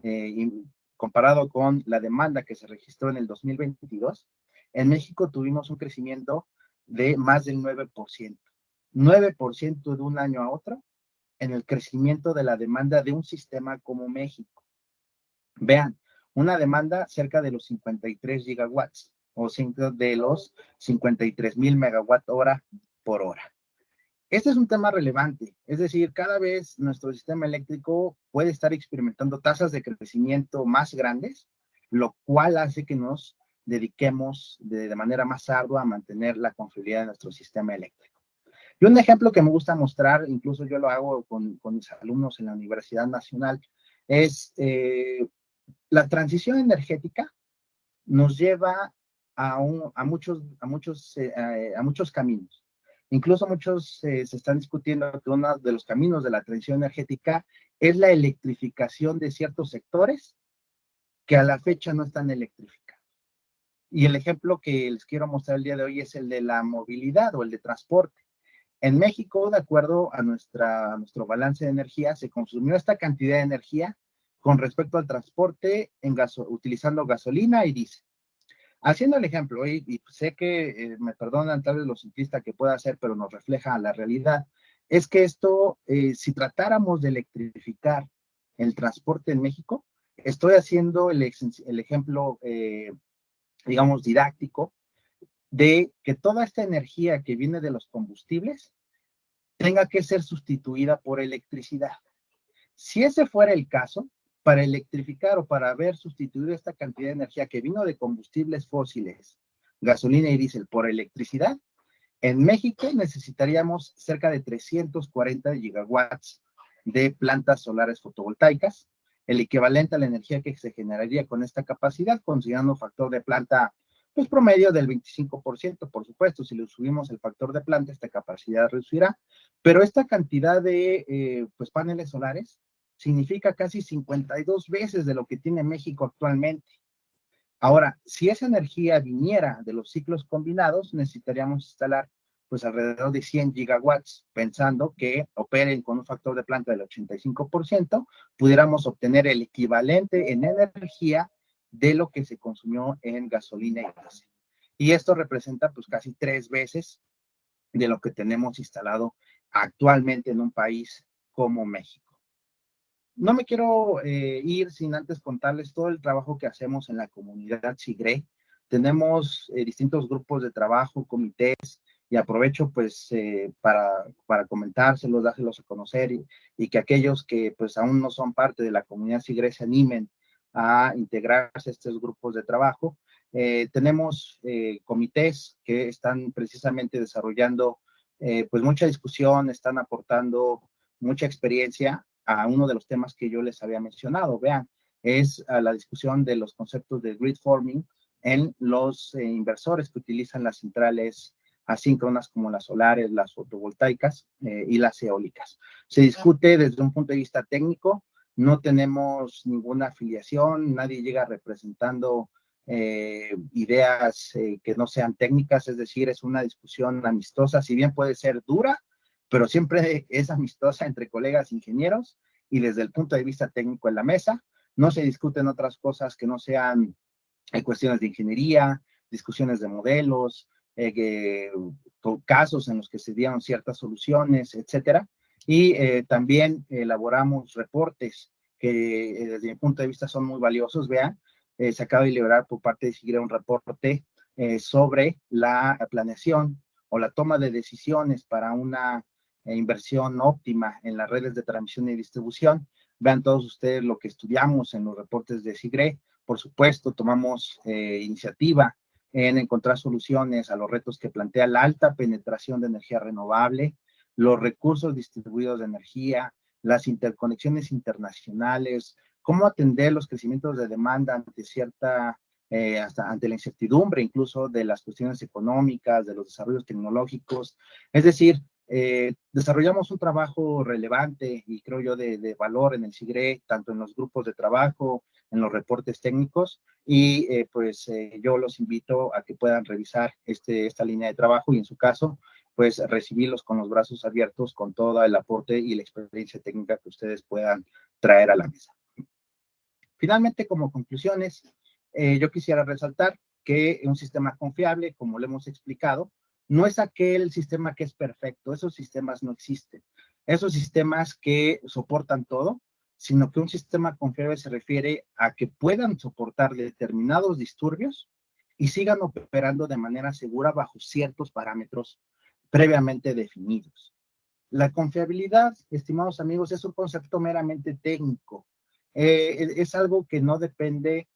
y comparado con la demanda que se registró en el 2022, en México tuvimos un crecimiento de más del 9%. 9% de un año a otro en el crecimiento de la demanda de un sistema como México. Vean, una demanda cerca de los 53 gigawatts o de los 53,000 megawatt hora por hora. Este es un tema relevante, es decir, cada vez nuestro sistema eléctrico puede estar experimentando tasas de crecimiento más grandes, lo cual hace que nos dediquemos de manera más ardua a mantener la confiabilidad de nuestro sistema eléctrico. Y un ejemplo que me gusta mostrar, incluso yo lo hago con mis alumnos en la Universidad Nacional, es la transición energética nos lleva a muchos caminos. Incluso muchos se están discutiendo que uno de los caminos de la transición energética es la electrificación de ciertos sectores que a la fecha no están electrificados. Y el ejemplo que les quiero mostrar el día de hoy es el de la movilidad o el de transporte. En México, de acuerdo a nuestro balance de energía, se consumió esta cantidad de energía con respecto al transporte utilizando gasolina y diésel. Haciendo el ejemplo, y sé que me perdonan tal vez lo simplista que pueda ser, pero nos refleja la realidad, es que esto, si tratáramos de electrificar el transporte en México, estoy haciendo el ejemplo, digamos, didáctico, de que toda esta energía que viene de los combustibles tenga que ser sustituida por electricidad. Si ese fuera el caso, para electrificar o para haber sustituido esta cantidad de energía que vino de combustibles fósiles, gasolina y diésel por electricidad, en México necesitaríamos cerca de 340 gigawatts de plantas solares fotovoltaicas, el equivalente a la energía que se generaría con esta capacidad, considerando un factor de planta pues promedio del 25%, por supuesto. Si le subimos el factor de planta, esta capacidad reducirá, pero esta cantidad de pues paneles solares significa casi 52 veces de lo que tiene México actualmente. Ahora, si esa energía viniera de los ciclos combinados, necesitaríamos instalar pues alrededor de 100 gigawatts, pensando que operen con un factor de planta del 85%, pudiéramos obtener el equivalente en energía de lo que se consumió en gasolina y diésel. Y esto representa pues casi 3 veces de lo que tenemos instalado actualmente en un país como México. No me quiero ir sin antes contarles todo el trabajo que hacemos en la comunidad SIGRE. Tenemos distintos grupos de trabajo, comités, y aprovecho pues para comentárselos, dárselos a conocer y que aquellos que pues aún no son parte de la comunidad SIGRE se animen a integrarse a estos grupos de trabajo. Tenemos comités que están precisamente desarrollando pues mucha discusión, están aportando mucha experiencia a uno de los temas que yo les había mencionado. Vean, es a la discusión de los conceptos de grid forming en los inversores que utilizan las centrales asíncronas como las solares, las fotovoltaicas y las eólicas. Se discute desde un punto de vista técnico, no tenemos ninguna afiliación, nadie llega representando ideas que no sean técnicas, es decir, es una discusión amistosa, si bien puede ser dura, pero siempre es amistosa entre colegas ingenieros y desde el punto de vista técnico en la mesa. No se discuten otras cosas que no sean cuestiones de ingeniería, discusiones de modelos, casos en los que se dieron ciertas soluciones, etcétera. Y también elaboramos reportes que desde mi punto de vista son muy valiosos. Vean, se acaba de liberar por parte de SIGRE un reporte sobre la planeación o la toma de decisiones para una inversión óptima en las redes de transmisión y distribución. Vean todos ustedes lo que estudiamos en los reportes de SIGRE. Por supuesto, tomamos iniciativa en encontrar soluciones a los retos que plantea la alta penetración de energía renovable, los recursos distribuidos de energía, las interconexiones internacionales, cómo atender los crecimientos de demanda ante cierta, hasta ante la incertidumbre incluso de las cuestiones económicas, de los desarrollos tecnológicos. Es decir, desarrollamos un trabajo relevante y creo yo de valor en el SIGRE, tanto en los grupos de trabajo, en los reportes técnicos, y yo los invito a que puedan revisar esta línea de trabajo y en su caso, pues recibirlos con los brazos abiertos con todo el aporte y la experiencia técnica que ustedes puedan traer a la mesa. Finalmente, como conclusiones, yo quisiera resaltar que un sistema confiable, como lo hemos explicado, no es aquel sistema que es perfecto, esos sistemas no existen. Esos sistemas que soportan todo, sino que un sistema confiable se refiere a que puedan soportar determinados disturbios y sigan operando de manera segura bajo ciertos parámetros previamente definidos. La confiabilidad, estimados amigos, es un concepto meramente técnico. Es algo que no depende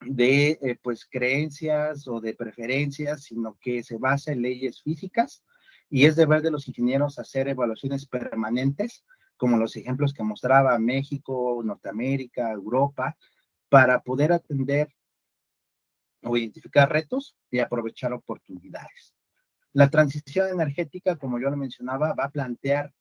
de creencias o de preferencias, sino que se basa en leyes físicas y es deber de los ingenieros hacer evaluaciones permanentes, como los ejemplos que mostraba México, Norteamérica, Europa, para poder atender o identificar retos y aprovechar oportunidades. La transición energética, como yo lo mencionaba, va a plantear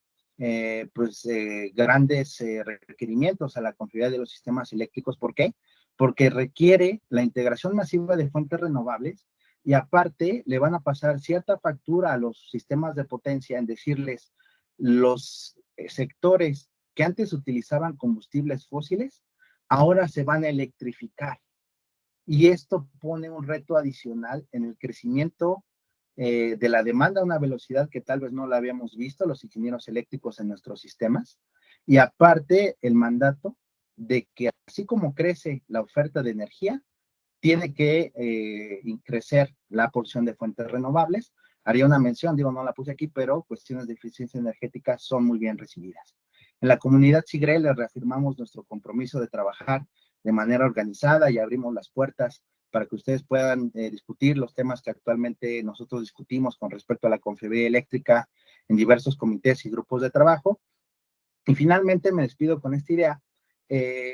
grandes requerimientos a la confiabilidad de los sistemas eléctricos. ¿Por qué? Porque requiere la integración masiva de fuentes renovables y aparte le van a pasar cierta factura a los sistemas de potencia en decirles los sectores que antes utilizaban combustibles fósiles, ahora se van a electrificar. Y esto pone un reto adicional en el crecimiento de la demanda a una velocidad que tal vez no la habíamos visto los ingenieros eléctricos en nuestros sistemas. Y aparte, el mandato de que así como crece la oferta de energía, tiene que crecer la porción de fuentes renovables. Haría una mención, digo, no la puse aquí, pero cuestiones de eficiencia energética son muy bien recibidas. En la comunidad SIGRE le reafirmamos nuestro compromiso de trabajar de manera organizada y abrimos las puertas para que ustedes puedan discutir los temas que actualmente nosotros discutimos con respecto a la confiabilidad eléctrica en diversos comités y grupos de trabajo. Y finalmente me despido con esta idea.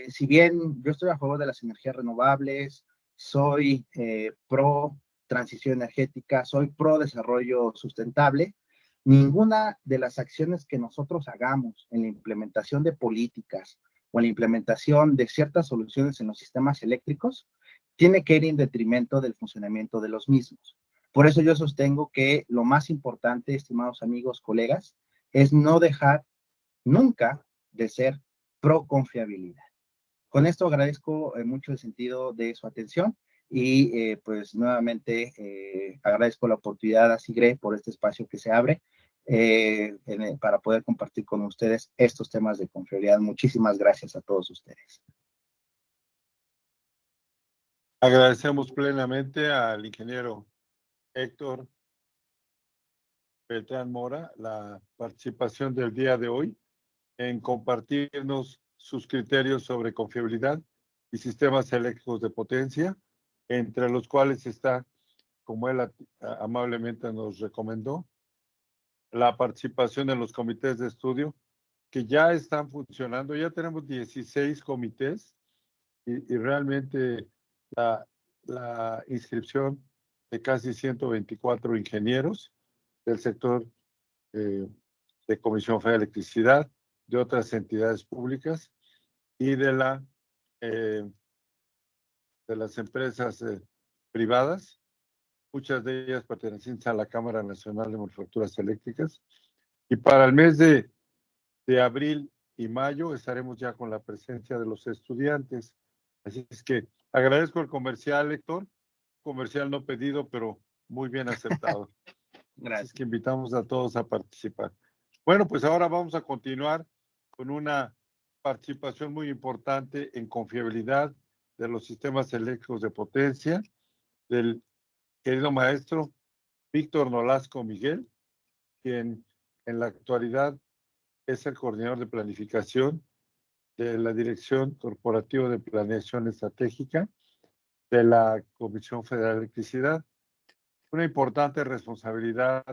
Si bien yo estoy a favor de las energías renovables, soy pro transición energética, soy pro desarrollo sustentable, ninguna de las acciones que nosotros hagamos en la implementación de políticas o en la implementación de ciertas soluciones en los sistemas eléctricos tiene que ir en detrimento del funcionamiento de los mismos. Por eso yo sostengo que lo más importante, estimados amigos, colegas, es no dejar nunca de ser pro confiabilidad. Con esto agradezco mucho el sentido de su atención y pues nuevamente agradezco la oportunidad a SIGRE por este espacio que se abre para poder compartir con ustedes estos temas de confiabilidad. Muchísimas gracias a todos ustedes. Agradecemos plenamente al ingeniero Héctor Beltrán Mora la participación del día de hoy en compartirnos sus criterios sobre confiabilidad y sistemas eléctricos de potencia. entre los cuales está, como él amablemente nos recomendó, la participación en los comités de estudio que ya están funcionando. Ya tenemos 16 comités y realmente la inscripción de casi 124 ingenieros del sector de Comisión Federal de Electricidad, de otras entidades públicas y de las empresas privadas, muchas de ellas pertenecientes a la Cámara Nacional de Manufacturas Eléctricas. Y para el mes de abril y mayo estaremos ya con la presencia de los estudiantes. Así es que agradezco el comercial, Héctor. Comercial no pedido, pero muy bien aceptado. Gracias. Así es que invitamos a todos a participar. Bueno, pues ahora vamos a continuar con una participación muy importante en confiabilidad de los sistemas eléctricos de potencia del querido maestro Víctor Nolasco Miguel, quien en la actualidad es el coordinador de planificación de la Dirección Corporativa de Planeación Estratégica de la Comisión Federal de Electricidad. Una importante responsabilidad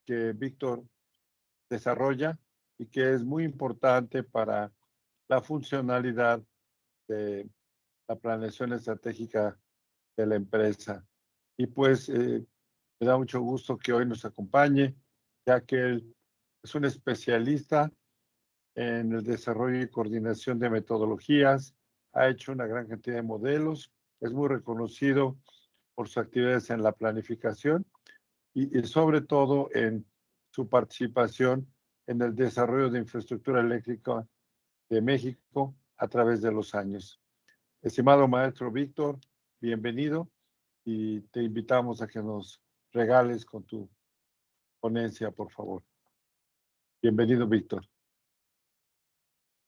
que Víctor desarrolla y que es muy importante para la funcionalidad de la planeación estratégica de la empresa. Y pues me da mucho gusto que hoy nos acompañe, ya que él es un especialista en el desarrollo y coordinación de metodologías, ha hecho una gran cantidad de modelos, es muy reconocido por sus actividades en la planificación y sobre todo en su participación en el desarrollo de infraestructura eléctrica de México a través de los años. Estimado maestro Víctor, bienvenido y te invitamos a que nos regales con tu ponencia, por favor. Bienvenido, Víctor.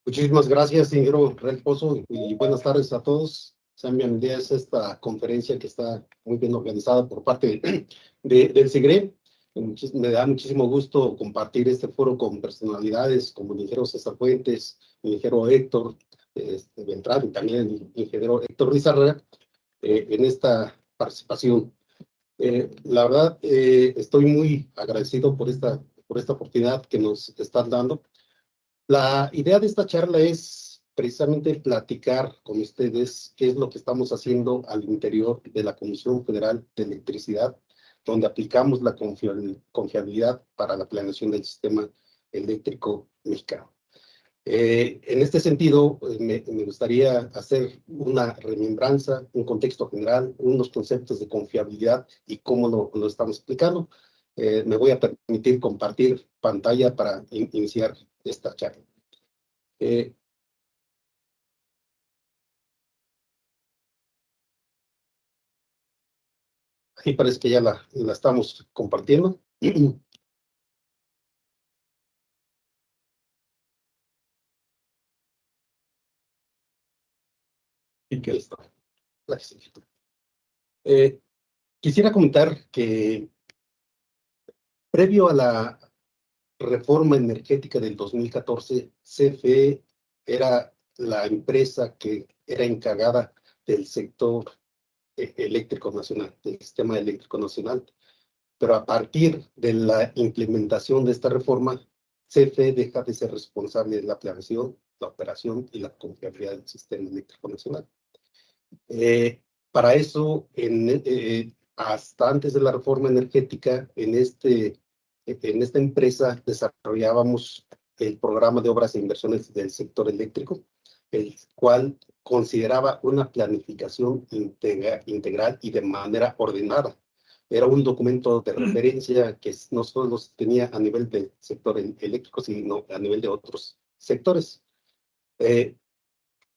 Muchísimas gracias, ingeniero Real Pozo, y buenas tardes a todos. Sean bienvenidos a esta conferencia que está muy bien organizada por parte del SIGRE. Me da muchísimo gusto compartir este foro con personalidades como el ingeniero César Fuentes, el ingeniero Héctor Beltrán y también el ingeniero Héctor Rizarra en esta participación. La verdad, estoy muy agradecido por esta oportunidad que nos están dando. La idea de esta charla es precisamente platicar con ustedes qué es lo que estamos haciendo al interior de la Comisión Federal de Electricidad, donde aplicamos la confiabilidad para la planeación del sistema eléctrico mexicano. En este sentido, me gustaría hacer una remembranza, un contexto general, unos conceptos de confiabilidad y cómo lo estamos explicando. Me voy a permitir compartir pantalla para iniciar esta charla. Aquí parece que ya la estamos compartiendo. Y que listo. Quisiera comentar que previo a la reforma energética del 2014, CFE era la empresa que era encargada del sector eléctrico nacional, del sistema eléctrico nacional. Pero a partir de la implementación de esta reforma, CFE deja de ser responsable de la planeación, la operación y la confiabilidad del sistema eléctrico nacional. Para eso, hasta antes de la reforma energética, en esta empresa desarrollábamos el programa de obras e inversiones del sector eléctrico, el cual consideraba una planificación integral y de manera ordenada. Era un documento de referencia que no solo se tenía a nivel del sector eléctrico, sino a nivel de otros sectores.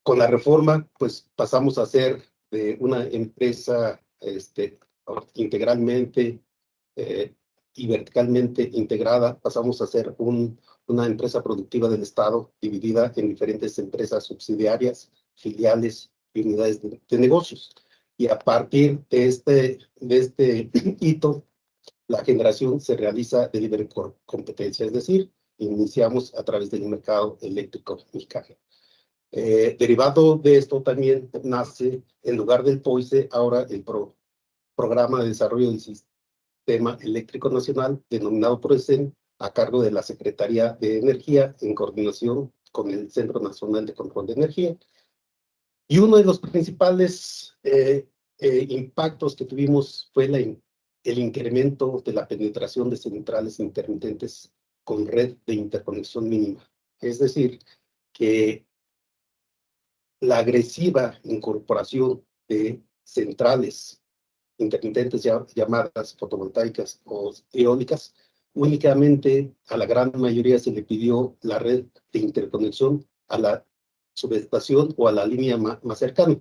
Con la reforma, pues pasamos a ser una empresa integralmente y verticalmente integrada, pasamos a ser una empresa productiva del Estado dividida en diferentes empresas subsidiarias, filiales y unidades de negocios. Y a partir de este hito, la generación se realiza de libre competencia, es decir, iniciamos a través del mercado eléctrico mexicano. Derivado de esto también nace, en lugar del POICE, ahora el Programa de Desarrollo del Sistema Eléctrico Nacional, denominado PROESEN, a cargo de la Secretaría de Energía, en coordinación con el Centro Nacional de Control de Energía. Y uno de los principales impactos que tuvimos fue el incremento de la penetración de centrales intermitentes con red de interconexión mínima. Es decir, que la agresiva incorporación de centrales intermitentes llamadas fotovoltaicas o eólicas, únicamente a la gran mayoría se le pidió la red de interconexión a la subestación o a la línea más cercana.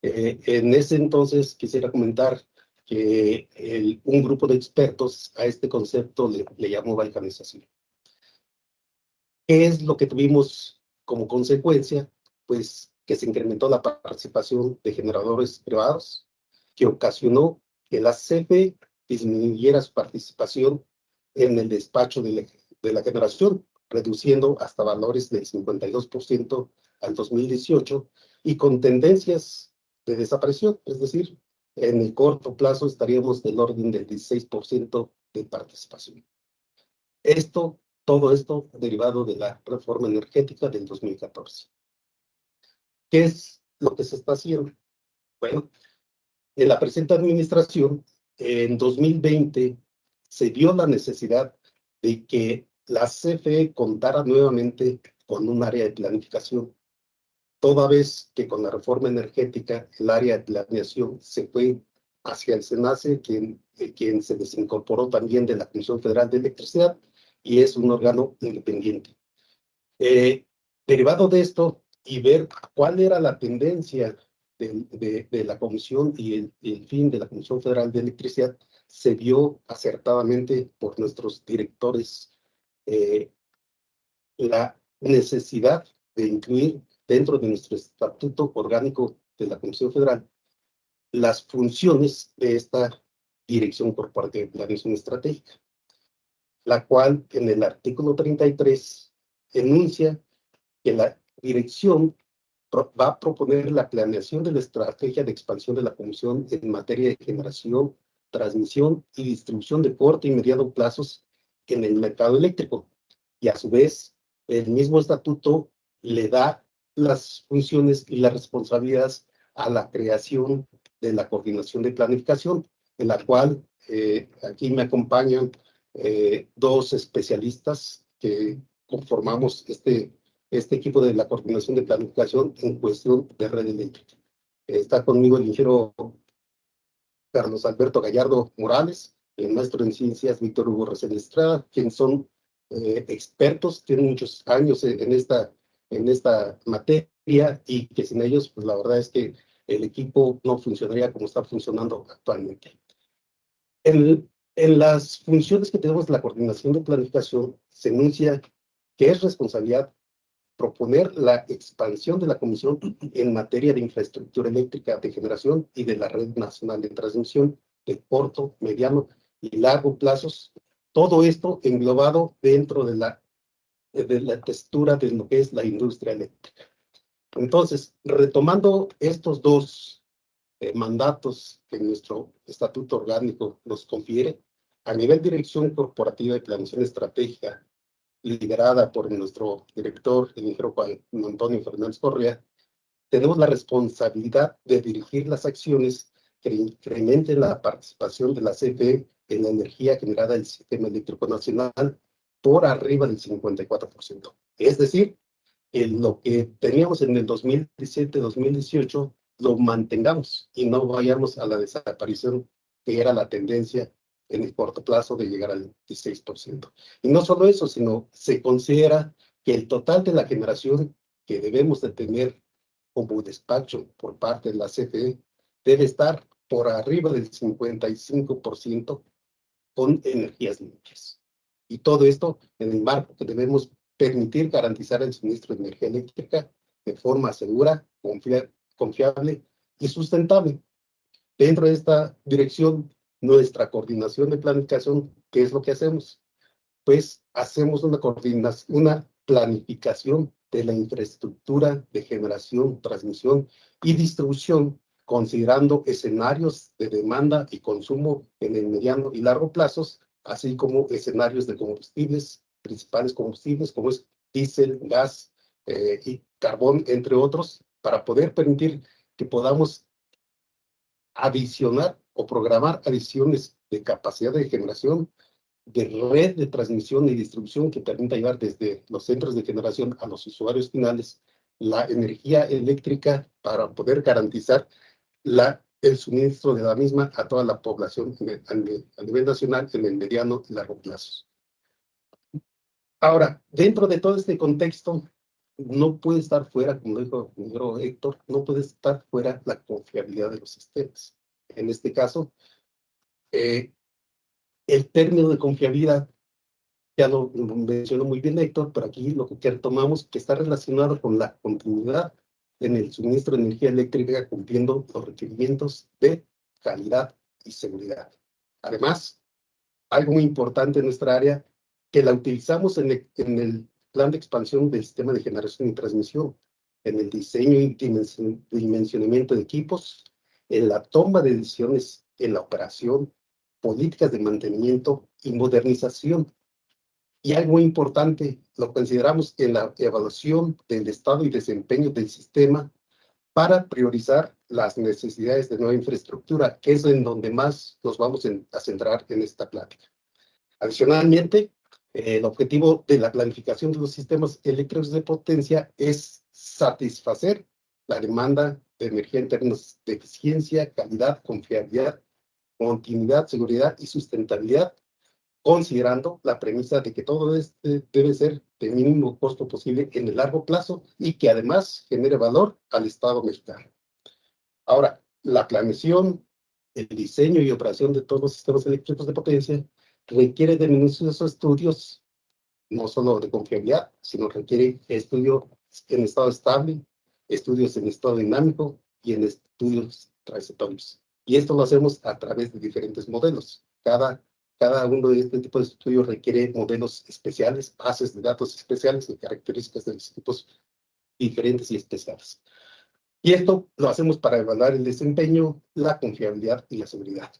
En ese entonces quisiera comentar que un grupo de expertos a este concepto le llamó balcanización. ¿Qué es lo que tuvimos como consecuencia? Pues que se incrementó la participación de generadores privados, que ocasionó que la CFE disminuyera su participación en el despacho de la generación, reduciendo hasta valores del 52% al 2018 y con tendencias de desaparición, es decir, en el corto plazo estaríamos del orden del 16% de participación. Todo esto derivado de la reforma energética del 2014. ¿Qué es lo que se está haciendo? Bueno, en la presente administración, en 2020, se vio la necesidad de que la CFE contara nuevamente con un área de planificación, toda vez que con la reforma energética el área de planeación se fue hacia el SENACE, quien se desincorporó también de la Comisión Federal de Electricidad y es un órgano independiente. Derivado de esto y ver cuál era la tendencia de la Comisión y el fin de la Comisión Federal de Electricidad, se vio acertadamente por nuestros directores la necesidad de incluir dentro de nuestro estatuto orgánico de la Comisión Federal las funciones de esta Dirección Corporativa de Planeación Estratégica, la cual en el artículo 33 enuncia que la dirección va a proponer la planeación de la estrategia de expansión de la Comisión en materia de generación, transmisión y distribución de corto y mediano plazos en el mercado eléctrico. Y a su vez, el mismo estatuto le da las funciones y las responsabilidades a la creación de la coordinación de planificación, en la cual aquí me acompañan dos especialistas que conformamos este equipo de la coordinación de planificación en cuestión de red eléctrica. Está conmigo el ingeniero Carlos Alberto Gallardo Morales, el maestro en ciencias Víctor Hugo Rosel Estrada, quienes son expertos, tienen muchos años en esta materia y que sin ellos, pues la verdad es que el equipo no funcionaría como está funcionando actualmente. En las funciones que tenemos de la coordinación de planificación, se enuncia que es responsabilidad proponer la expansión de la Comisión en materia de infraestructura eléctrica de generación y de la Red Nacional de Transmisión de corto, mediano y largo plazos. Todo esto englobado dentro de la textura de lo que es la industria eléctrica. Entonces, retomando estos dos mandatos que nuestro estatuto orgánico nos confiere, a nivel Dirección Corporativa de Planeación Estratégica, liderada por nuestro director, el ingeniero Juan Antonio Fernández Correa, tenemos la responsabilidad de dirigir las acciones que incrementen la participación de la CFE en la energía generada del sistema eléctrico nacional por arriba del 54%. Es decir, en lo que teníamos en el 2017-2018, lo mantengamos y no vayamos a la desaparición que era la tendencia en el corto plazo de llegar al 16%. Y no solo eso, sino se considera que el total de la generación que debemos de tener como despacho por parte de la CFE debe estar por arriba del 55% con energías limpias. Y todo esto en el marco que debemos permitir garantizar el suministro de energía eléctrica de forma segura, confiable y sustentable. Dentro de esta dirección, nuestra coordinación de planificación, ¿qué es lo que hacemos? Pues hacemos una planificación de la infraestructura de generación, transmisión y distribución, considerando escenarios de demanda y consumo en el mediano y largo plazos, así como escenarios de combustibles, principales combustibles como es diésel, gas y carbón, entre otros, para poder permitir que podamos adicionar o programar adiciones de capacidad de generación, de red de transmisión y distribución que permita llevar desde los centros de generación a los usuarios finales la energía eléctrica para poder garantizar el suministro de la misma a toda la población a nivel nacional en el mediano y largo plazo. Ahora, dentro de todo este contexto, no puede estar fuera, como dijo Héctor, no puede estar fuera la confiabilidad de los sistemas. En este caso, el término de confiabilidad, ya lo mencionó muy bien Héctor, pero aquí lo que tomamos que está relacionado con la continuidad en el suministro de energía eléctrica cumpliendo los requerimientos de calidad y seguridad. Además, algo muy importante en nuestra área, que la utilizamos en el plan de expansión del sistema de generación y transmisión, en el diseño y dimensionamiento de equipos, en la toma de decisiones, en la operación, políticas de mantenimiento y modernización. Y algo muy importante, lo consideramos en la evaluación del estado y desempeño del sistema para priorizar las necesidades de nueva infraestructura, que es en donde más nos vamos a centrar en esta plática. Adicionalmente, el objetivo de la planificación de los sistemas eléctricos de potencia es satisfacer la demanda de energía en términos de eficiencia, calidad, confiabilidad, continuidad, seguridad y sustentabilidad, considerando la premisa de que todo debe ser de mínimo costo posible en el largo plazo y que además genere valor al Estado mexicano. Ahora, la planeación, el diseño y operación de todos los sistemas eléctricos de potencia requiere de minuciosos estudios, no solo de confiabilidad, sino requiere estudio en estado estable, estudios en estado dinámico y en estudios transitorios. Y esto lo hacemos a través de diferentes modelos. Cada uno de este tipo de estudios requiere modelos especiales, bases de datos especiales y características de los equipos diferentes y especiales. Y esto lo hacemos para evaluar el desempeño, la confiabilidad y la seguridad.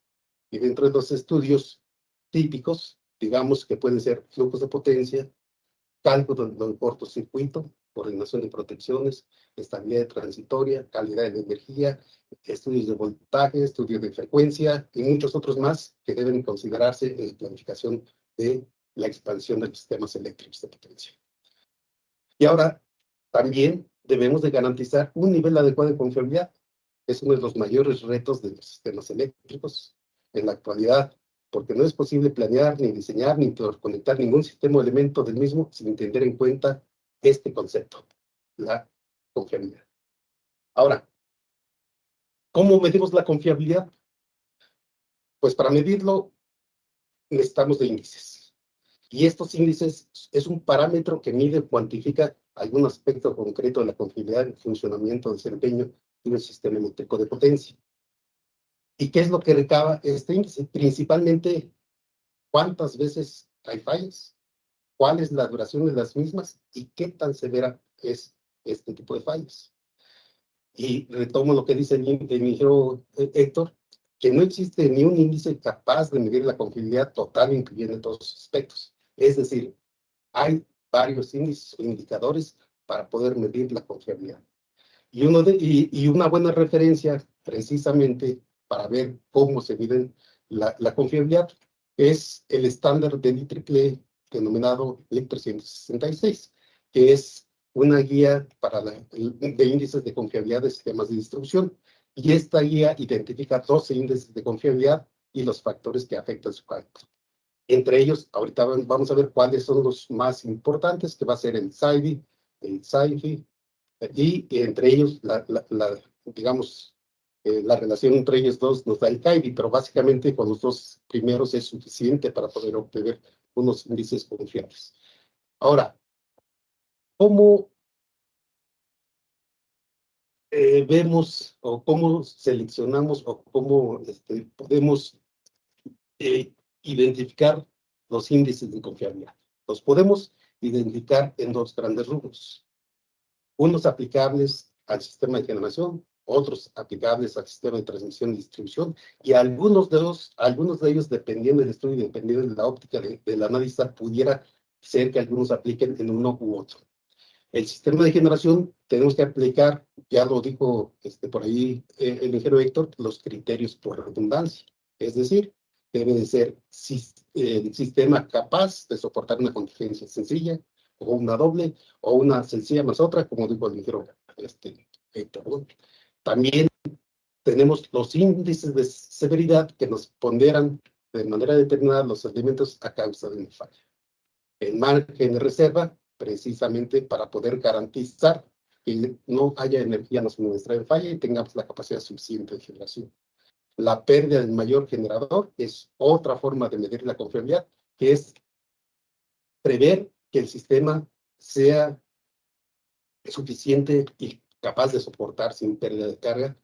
Y dentro de los estudios típicos, digamos que pueden ser flujos de potencia, cálculo de cortocircuito, coordinación de protecciones, estabilidad transitoria, calidad de energía, estudios de voltaje, estudios de frecuencia y muchos otros más que deben considerarse en la planificación de la expansión de los sistemas eléctricos de potencia. Y ahora, también debemos de garantizar un nivel adecuado de confiabilidad. Es uno de los mayores retos de los sistemas eléctricos en la actualidad, porque no es posible planear, ni diseñar, ni interconectar ningún sistema o elemento del mismo sin tener en cuenta este concepto, la confiabilidad. Ahora, ¿cómo medimos la confiabilidad? Pues para medirlo necesitamos de índices. Y estos índices es un parámetro que mide o cuantifica algún aspecto concreto de la confiabilidad, el funcionamiento, desempeño de un sistema eléctrico de potencia. ¿Y qué es lo que recaba este índice? Principalmente, ¿cuántas veces hay fallas? ¿Cuál es la duración de las mismas? ¿Y qué tan severa es este tipo de fallas? Y retomo lo que dice el ingeniero Héctor, que no existe ni un índice capaz de medir la confiabilidad total, incluyendo todos los aspectos. Es decir, hay varios índices o indicadores para poder medir la confiabilidad. Y una buena referencia, precisamente, para ver cómo se mide la confiabilidad, es el estándar del IEEE denominado LIC 366, que es una guía de índices de confiabilidad de sistemas de distribución. Y esta guía identifica 12 índices de confiabilidad y los factores que afectan su cálculo. Entre ellos, ahorita vamos a ver cuáles son los más importantes, que va a ser el SAIDI, el SAIFI, y entre ellos, digamos, la relación entre ellos dos nos da el CAIDI, pero básicamente con los dos primeros es suficiente para poder obtener unos índices confiables. Ahora, ¿cómo vemos o cómo seleccionamos o cómo podemos identificar los índices de confiabilidad? Los podemos identificar en dos grandes rubros. unos aplicables al sistema de generación, otros aplicables al sistema de transmisión y distribución, y algunos de ellos, dependiendo del estudio y dependiendo de la óptica del analista, pudiera ser que algunos apliquen en uno u otro. El sistema de generación tenemos que aplicar, ya lo dijo por ahí el ingeniero Héctor, los criterios por redundancia. Es decir, debe de ser el sistema capaz de soportar una contingencia sencilla, o una doble, o una sencilla más otra, como dijo el ingeniero Héctor, ¿no? También tenemos los índices de severidad que nos ponderan de manera determinada los elementos a causa de una falla. El margen de reserva, precisamente para poder garantizar que no haya energía no suministrada en falla y tengamos la capacidad suficiente de generación. La pérdida del mayor generador es otra forma de medir la confiabilidad, que es prever que el sistema sea suficiente y capaz de soportar sin pérdida de carga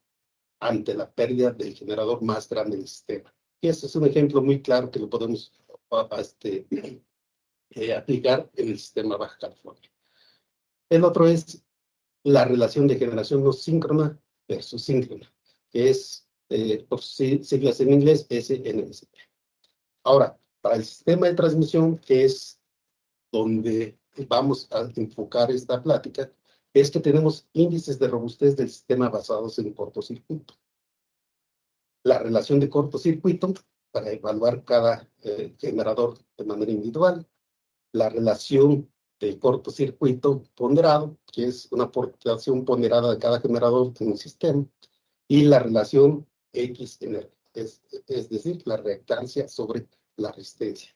ante la pérdida del generador más grande del sistema. Y ese es un ejemplo muy claro que lo podemos aplicar en el sistema Baja California. El otro es la relación de generación no síncrona versus síncrona, que es, por siglas en inglés, SNSP. Ahora, para el sistema de transmisión, que es donde vamos a enfocar esta plática, es que tenemos índices de robustez del sistema basados en cortocircuito. La relación de cortocircuito, para evaluar cada generador de manera individual. La relación de cortocircuito ponderado, que es una aportación ponderada de cada generador en un sistema. Y la relación XNR, es decir, la reactancia sobre la resistencia.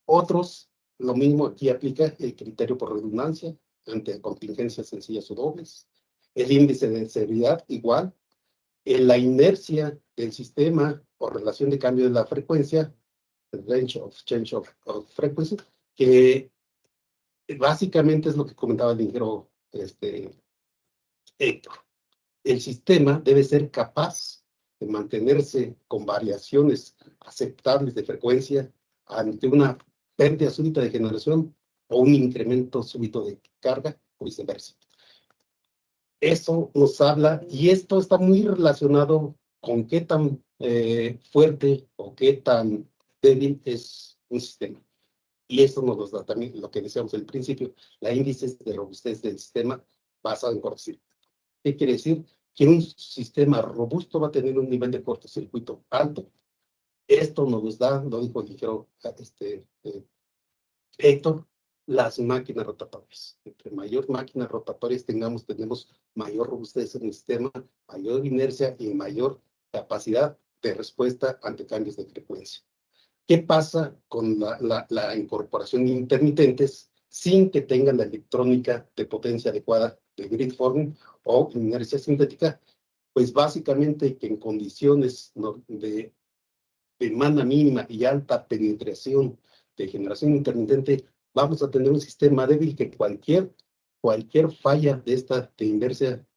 Otros, lo mismo aquí aplica el criterio por redundancia ante contingencias sencillas o dobles. El índice de severidad igual. La inercia del sistema o relación de cambio de la frecuencia, el range of change of frequency, que básicamente es lo que comentaba el ingeniero Héctor. El sistema debe ser capaz de mantenerse con variaciones aceptables de frecuencia ante una pérdida súbita de generación o un incremento súbito de carga o viceversa. Eso nos habla, y esto está muy relacionado con qué tan fuerte o qué tan débil es un sistema. Y eso nos da también lo que decíamos al principio, la índice de robustez del sistema basado en cortocircuito. ¿Qué quiere decir? Que un sistema robusto va a tener un nivel de cortocircuito alto. Esto nos da, lo dijo el ingeniero Héctor, las máquinas rotatorias. Entre mayor máquinas rotatorias tenemos mayor robustez en el sistema, mayor inercia y mayor capacidad de respuesta ante cambios de frecuencia. ¿Qué pasa con la incorporación de intermitentes sin que tengan la electrónica de potencia adecuada de grid forming o inercia sintética? Pues básicamente que en condiciones de demanda mínima y alta penetración de generación intermitente, vamos a tener un sistema débil que cualquier falla de inercia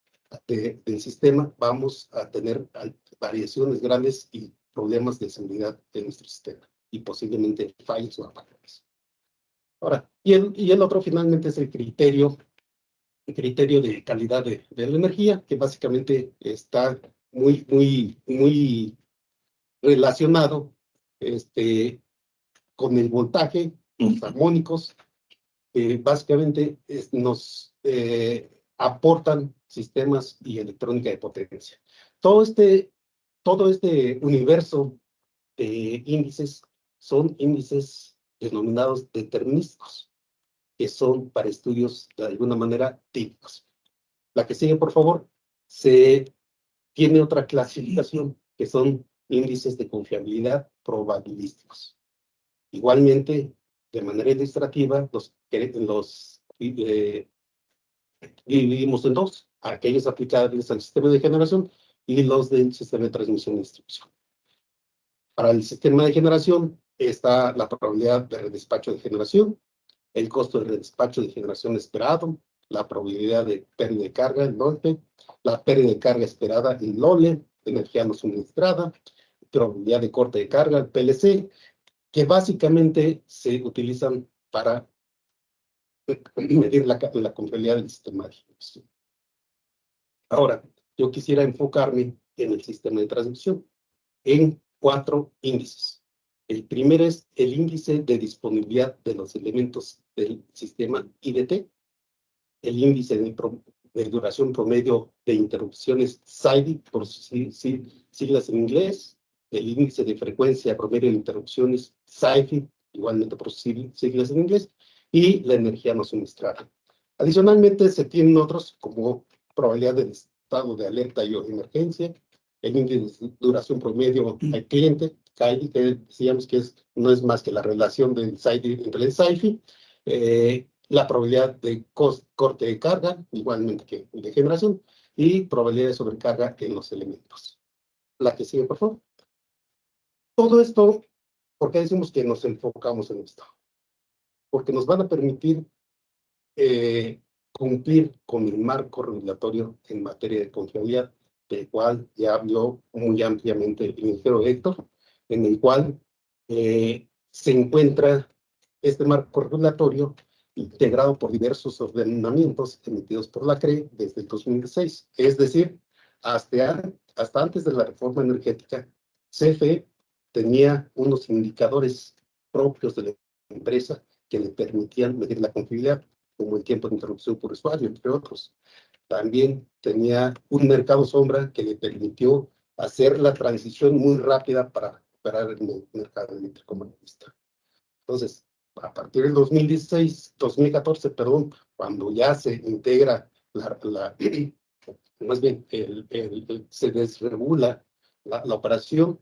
del sistema, vamos a tener variaciones grandes y problemas de seguridad de nuestro sistema y posiblemente fallos o apagones. Ahora, y el otro finalmente es el criterio de calidad de la energía, que básicamente está muy relacionado con el voltaje, los armónicos, que básicamente nos aportan sistemas y electrónica de potencia. Todo este universo de índices son índices denominados determinísticos, que son para estudios de alguna manera típicos. La que sigue, por favor, tiene otra clasificación, que son índices de confiabilidad probabilísticos. Igualmente, de manera ilustrativa, los dividimos en dos: aquellos aplicables al sistema de generación y los del sistema de transmisión y distribución. Para el sistema de generación está la probabilidad de redespacho de generación, el costo de redespacho de generación esperado, la probabilidad de pérdida de carga, el LOLE, la pérdida de carga esperada, el LOLE, energía no suministrada, probabilidad de corte de carga, el PLC, que básicamente se utilizan para medir la confiabilidad del sistema de gestión. Ahora, yo quisiera enfocarme en el sistema de transmisión, en 4 índices. El primero es el índice de disponibilidad de los elementos del sistema IDT, el índice de duración promedio de interrupciones SAIDI, por siglas en inglés, el índice de frecuencia promedio de interrupciones SAIFI, igualmente por siglas en inglés, y la energía no suministrada. Adicionalmente, se tienen otros como probabilidad de estado de alerta y o emergencia, el índice de duración promedio al cliente, CAIDI, que decíamos que no es más que la relación del SAIDI entre el SAIFI, la probabilidad de corte de carga, igualmente que de generación, y probabilidad de sobrecarga en los elementos. La que sigue, por favor. Todo esto, ¿por qué decimos que nos enfocamos en esto? Porque nos van a permitir cumplir con el marco regulatorio en materia de confiabilidad, del cual ya habló muy ampliamente el ingeniero Héctor, en el cual se encuentra este marco regulatorio integrado por diversos ordenamientos emitidos por la CRE desde el 2006. Es decir, hasta antes de la reforma energética, CFE tenía unos indicadores propios de la empresa que le permitían medir la confiabilidad, como el tiempo de interrupción por usuario, entre otros. También tenía un mercado sombra que le permitió hacer la transición muy rápida para operar en el mercado eléctrico mayorista. Entonces, a partir del 2014, perdón, cuando ya se integra más bien, se desregula la operación,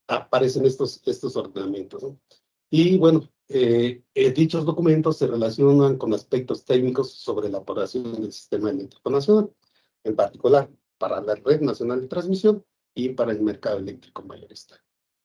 aparecen estos ordenamientos, ¿no? Y bueno, dichos documentos se relacionan con aspectos técnicos sobre la operación del sistema eléctrico nacional, en particular para la Red Nacional de Transmisión y para el mercado eléctrico mayorista.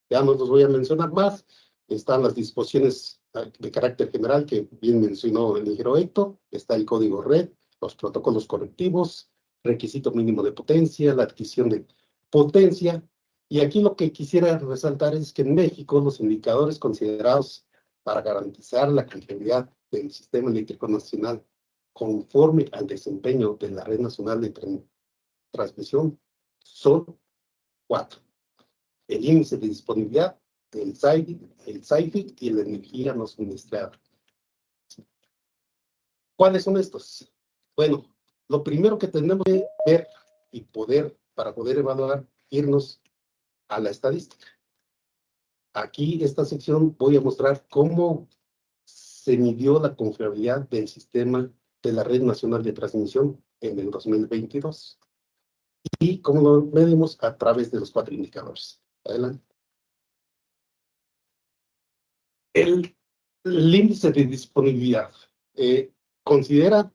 Ya no los voy a mencionar más. Están las disposiciones de carácter general que bien mencionó el ingeniero Héctor. Está el código red, los protocolos correctivos, requisito mínimo de potencia, la adquisición de potencia. Y aquí lo que quisiera resaltar es que en México los indicadores considerados para garantizar la confiabilidad del sistema eléctrico nacional conforme al desempeño de la Red Nacional de Transmisión son 4. El índice de disponibilidad, el SAIFI y la energía no suministrada. ¿Cuáles son estos? Bueno, lo primero que tenemos que ver y para poder evaluar, irnos a la estadística. Aquí, esta sección, voy a mostrar cómo se midió la confiabilidad del sistema de la Red Nacional de Transmisión en el 2022 y cómo lo medimos a través de los 4 indicadores. Adelante. El índice de disponibilidad considera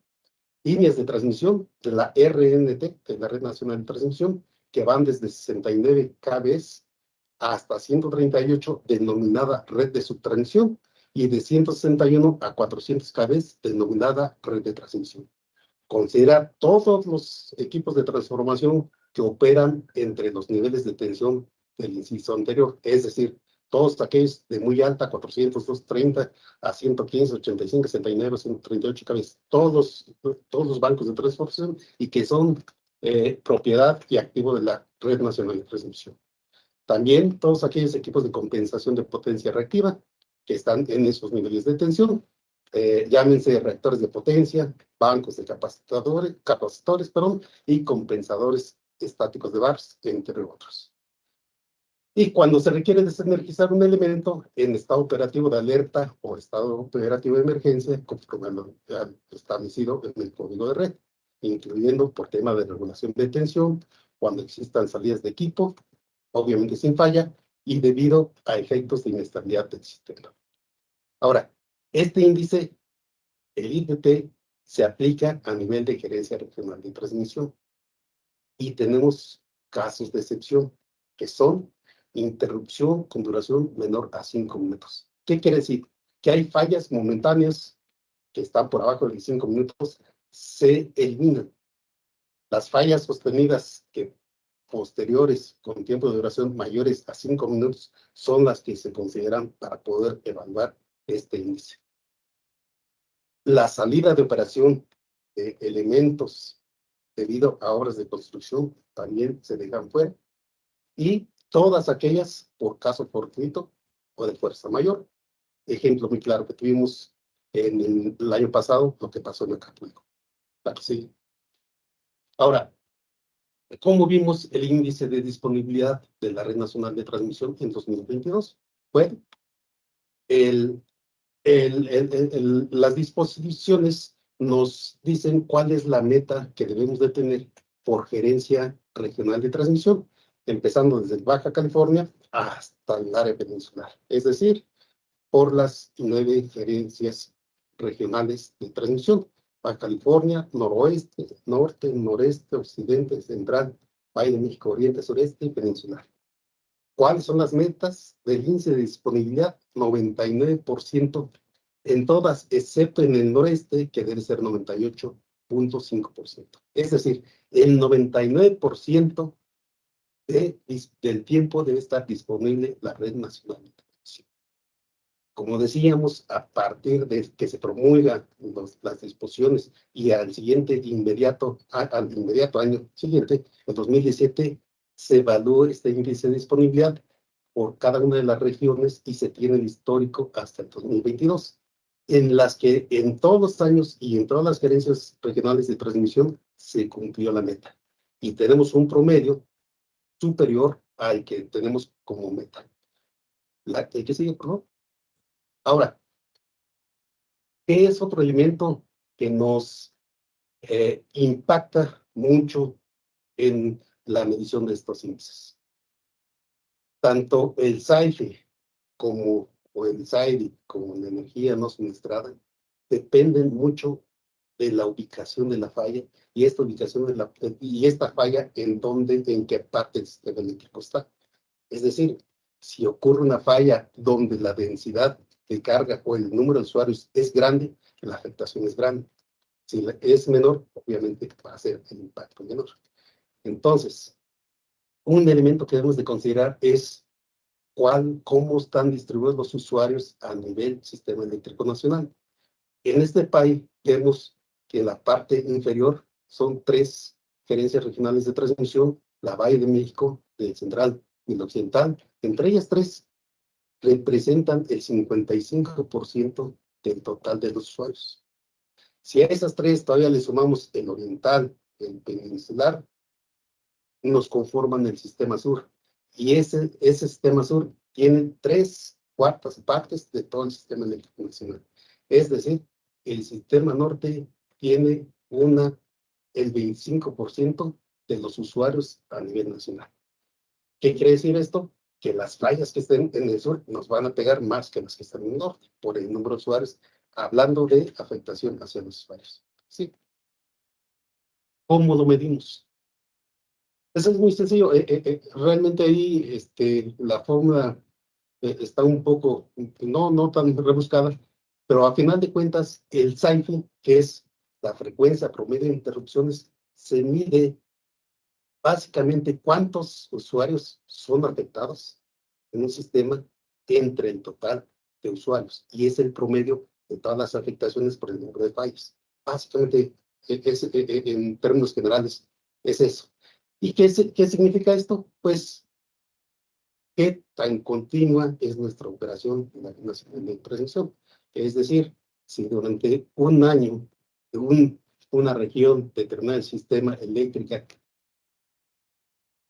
líneas de transmisión de la RNT, de la Red Nacional de Transmisión, que van desde 69 kV hasta 138, denominada red de subtransmisión, y de 161 a 400 kV, denominada red de transmisión. Considera todos los equipos de transformación que operan entre los niveles de tensión del inciso anterior, es decir, todos aquellos de muy alta, 400, 230, a 115, 85, 69, 138 kV, todos los bancos de transformación y que son propiedad y activo de la Red Nacional de Transmisión. También todos aquellos equipos de compensación de potencia reactiva que están en esos niveles de tensión, llámense reactores de potencia, bancos de capacitores, y compensadores estáticos de VARs, entre otros. Y cuando se requiere desenergizar un elemento en estado operativo de alerta o estado operativo de emergencia, conforme lo establecido en el código de red, incluyendo por tema de regulación de tensión, cuando existan salidas de equipo, obviamente sin falla, y debido a efectos de inestabilidad del sistema. Ahora, este índice, el IDT, se aplica a nivel de gerencia regional de transmisión. Y tenemos casos de excepción, que son interrupción con duración menor a 5 minutos. ¿Qué quiere decir? Que hay fallas momentáneas que están por abajo de 5 minutos, se eliminan. Las fallas sostenidas que posteriores con tiempo de duración mayores a 5 minutos son las que se consideran para poder evaluar este índice. la salida de operación de elementos debido a obras de construcción también se dejan fuera, y todas aquellas por caso fortuito o de fuerza mayor. Ejemplo muy claro que tuvimos en el año pasado, lo que pasó en Acapulco. Claro, sí. Ahora, ¿cómo vimos el índice de disponibilidad de la Red Nacional de Transmisión en 2022? Bueno, las disposiciones nos dicen cuál es la meta que debemos de tener por gerencia regional de transmisión, empezando desde Baja California hasta el área peninsular, es decir, por las 9 gerencias regionales de transmisión: Baja California, noroeste, norte, noreste, occidente, central, Valle de México, oriente, sureste y peninsular. ¿Cuáles son las metas del índice de disponibilidad? 99% en todas, excepto en el noreste, que debe ser 98.5%. Es decir, el 99% del tiempo debe estar disponible la red nacional de transmisión. Como decíamos, a partir de que se promulgan las disposiciones y al inmediato año siguiente, en 2017, se evaluó este índice de disponibilidad por cada una de las regiones y se tiene el histórico hasta el 2022, en las que en todos los años y en todas las gerencias regionales de transmisión se cumplió la meta. Y tenemos un promedio superior al que tenemos como meta. ¿El que sigue, por favor? Ahora, ¿qué es otro elemento que nos impacta mucho en la medición de estos índices? Tanto el SAIFI como el SAIDI, como la energía no suministrada, dependen mucho de la ubicación de la falla, y esta ubicación y esta falla en qué parte del sistema eléctrico está. Es decir, si ocurre una falla donde la densidad de carga o el número de usuarios es grande, la afectación es grande. Si es menor, obviamente va a ser el impacto menor. Entonces, un elemento que debemos de considerar es cómo están distribuidos los usuarios a nivel sistema eléctrico nacional. En este país vemos que en la parte inferior son 3 gerencias regionales de transmisión: la Valle de México, el Central y el Occidental. Entre ellas 3 representan el 55% del total de los usuarios. Si a esas 3 todavía le sumamos el Oriental, el Peninsular, nos conforman el Sistema Sur. Y ese Sistema Sur tiene 3/4 partes de todo el sistema eléctrico nacional. Es decir, el Sistema Norte tiene el 25% de los usuarios a nivel nacional. ¿Qué quiere decir esto? Que las fallas que estén en el sur nos van a pegar más que las que están en el norte, por el número de usuarios, hablando de afectación hacia los usuarios. ¿Sí? ¿Cómo lo medimos? Eso es muy sencillo. Realmente ahí la fórmula está un poco, no tan rebuscada, pero a final de cuentas, el SAIFI, que es la frecuencia promedio de interrupciones, se mide básicamente cuántos usuarios son afectados en un sistema entre el total de usuarios, y es el promedio de todas las afectaciones por el número de fallas. Básicamente, en términos generales, es eso. ¿Y qué significa esto? Pues, qué tan continua es nuestra operación en la nacional de transmisión. Es decir, si durante un año una región determinada del sistema eléctrico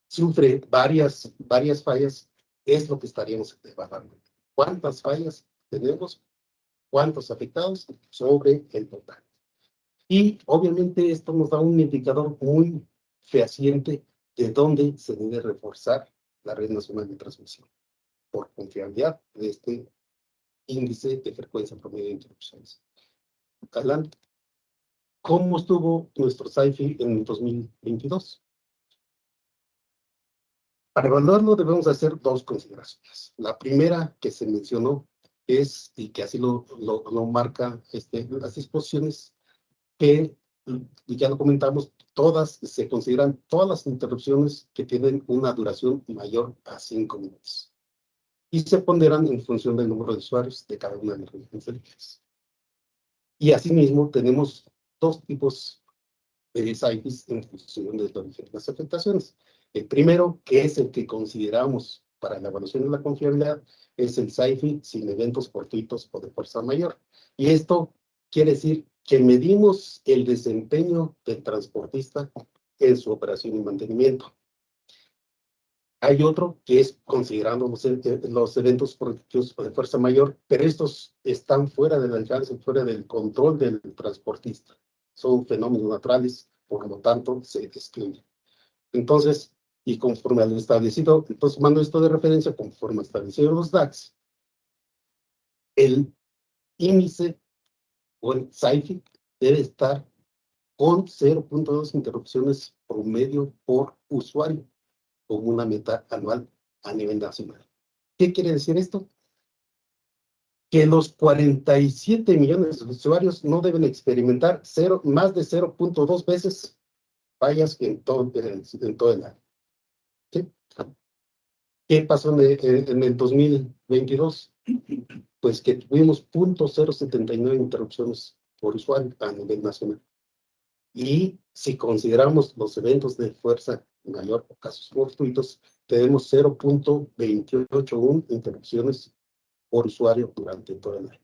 sufre varias fallas, es lo que estaríamos evaluando. ¿Cuántas fallas tenemos? ¿Cuántos afectados sobre el total? Y obviamente esto nos da un indicador muy fehaciente de dónde se debe reforzar la red nacional de transmisión, por confiabilidad de este índice de frecuencia promedio de interrupciones. Adelante. ¿Cómo estuvo nuestro SAIFI en 2022? Para evaluarlo debemos hacer 2 consideraciones. La primera que se mencionó es, y que así lo marca las disposiciones, que, y ya lo comentamos, se consideran todas las interrupciones que tienen una duración mayor a 5 minutos. Y se ponderan en función del número de usuarios de cada una de las regiones eléctricas. Y asimismo tenemos dos tipos de SAIFIs en función de las afectaciones. El primero, que es el que consideramos para la evaluación de la confiabilidad, es el SAIFI sin eventos fortuitos o de fuerza mayor. Y esto quiere decir que medimos el desempeño del transportista en su operación y mantenimiento. Hay otro que es considerando los eventos fortuitos o de fuerza mayor, pero estos están fuera del alcance, fuera del control del transportista. Son fenómenos naturales, por lo tanto, se excluyen. Entonces, y conforme a lo establecido, entonces tomando esto de referencia, conforme establecido los DAX, el índice o el SAIFI debe estar con 0.2 interrupciones promedio por usuario, como una meta anual a nivel nacional. ¿Qué quiere decir esto? Que los 47 millones de usuarios no deben experimentar más de 0.2 veces fallas en todo el año. ¿Sí? ¿Qué pasó en el 2022? Pues que tuvimos 0.079 interrupciones por usuario a nivel nacional. Y si consideramos los eventos de fuerza mayor o casos fortuitos, tenemos 0.281 interrupciones por usuario durante todo el año.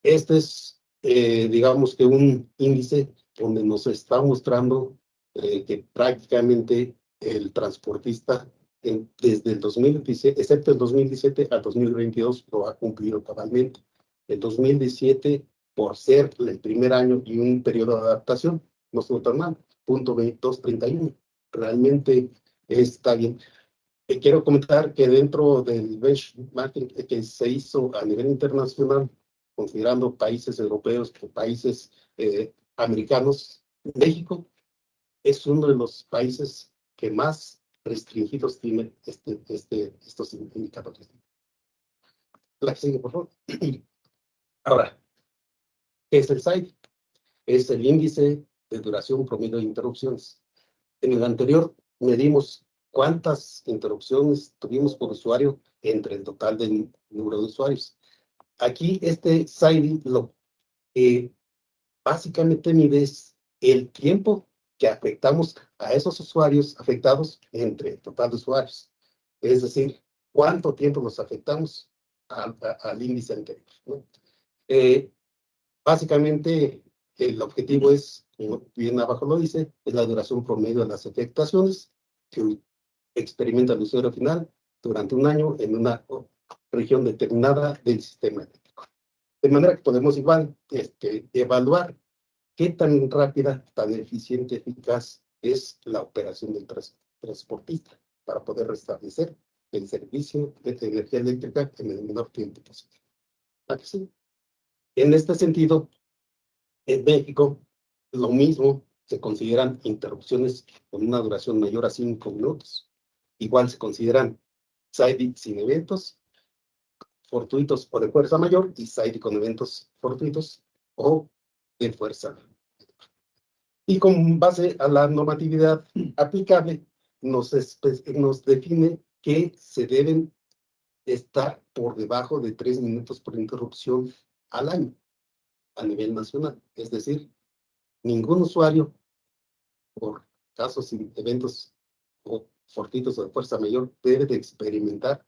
Este es, digamos que un índice donde nos está mostrando que prácticamente el transportista desde el 2017, excepto el 2017 a 2022, lo ha cumplido cabalmente. El 2017, por ser el primer año y un periodo de adaptación, no estuvo tan mal, 0.231. Realmente está bien. Quiero comentar que dentro del benchmarking que se hizo a nivel internacional, considerando países europeos o países americanos, México es uno de los países que más restringidos tiene estos indicadores. La que sigue, por favor. Ahora, ¿qué es el SAIDI? Es el índice de duración promedio de interrupciones. En el anterior medimos cuántas interrupciones tuvimos por usuario entre el total del número de usuarios. Aquí este SAIDI lo básicamente mide el tiempo que afectamos a esos usuarios afectados entre el total de usuarios. Es decir, cuánto tiempo nos afectamos al índice anterior, ¿no? Básicamente, el objetivo es, como bien abajo lo dice, es la duración promedio de las afectaciones que experimenta el usuario final durante un año en una región determinada del sistema eléctrico. De manera que podemos igual evaluar qué tan rápida, tan eficiente, eficaz es la operación del transportista para poder restablecer el servicio de energía eléctrica en el menor tiempo posible. ¿A que sí? En este sentido, en México, lo mismo, se consideran interrupciones con una duración mayor a 5 minutos. Igual se consideran SAIDI sin eventos fortuitos o de fuerza mayor y SAIDI con eventos fortuitos o de fuerza. Y con base a la normatividad aplicable, nos define que se deben estar por debajo de 3 minutos por interrupción al año a nivel nacional. Es decir, ningún usuario, por casos y eventos o fortuitos o de fuerza mayor, debe de experimentar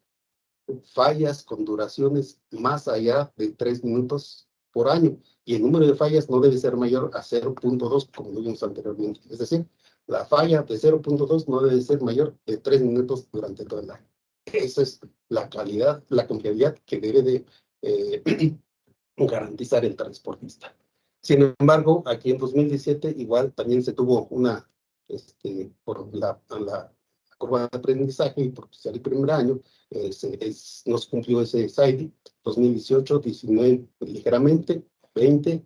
fallas con duraciones más allá de 3 minutos por año. Y el número de fallas no debe ser mayor a 0.2, como lo vimos anteriormente. Es decir, la falla de 0.2 no debe ser mayor de 3 minutos durante todo el año. Esa es la calidad, la confiabilidad que debe de garantizar el transportista. Sin embargo, aquí en 2017 igual también se tuvo una, por la curva de aprendizaje y por ser el primer año, nos cumplió ese SAIDI, 2018, 19 ligeramente, 20,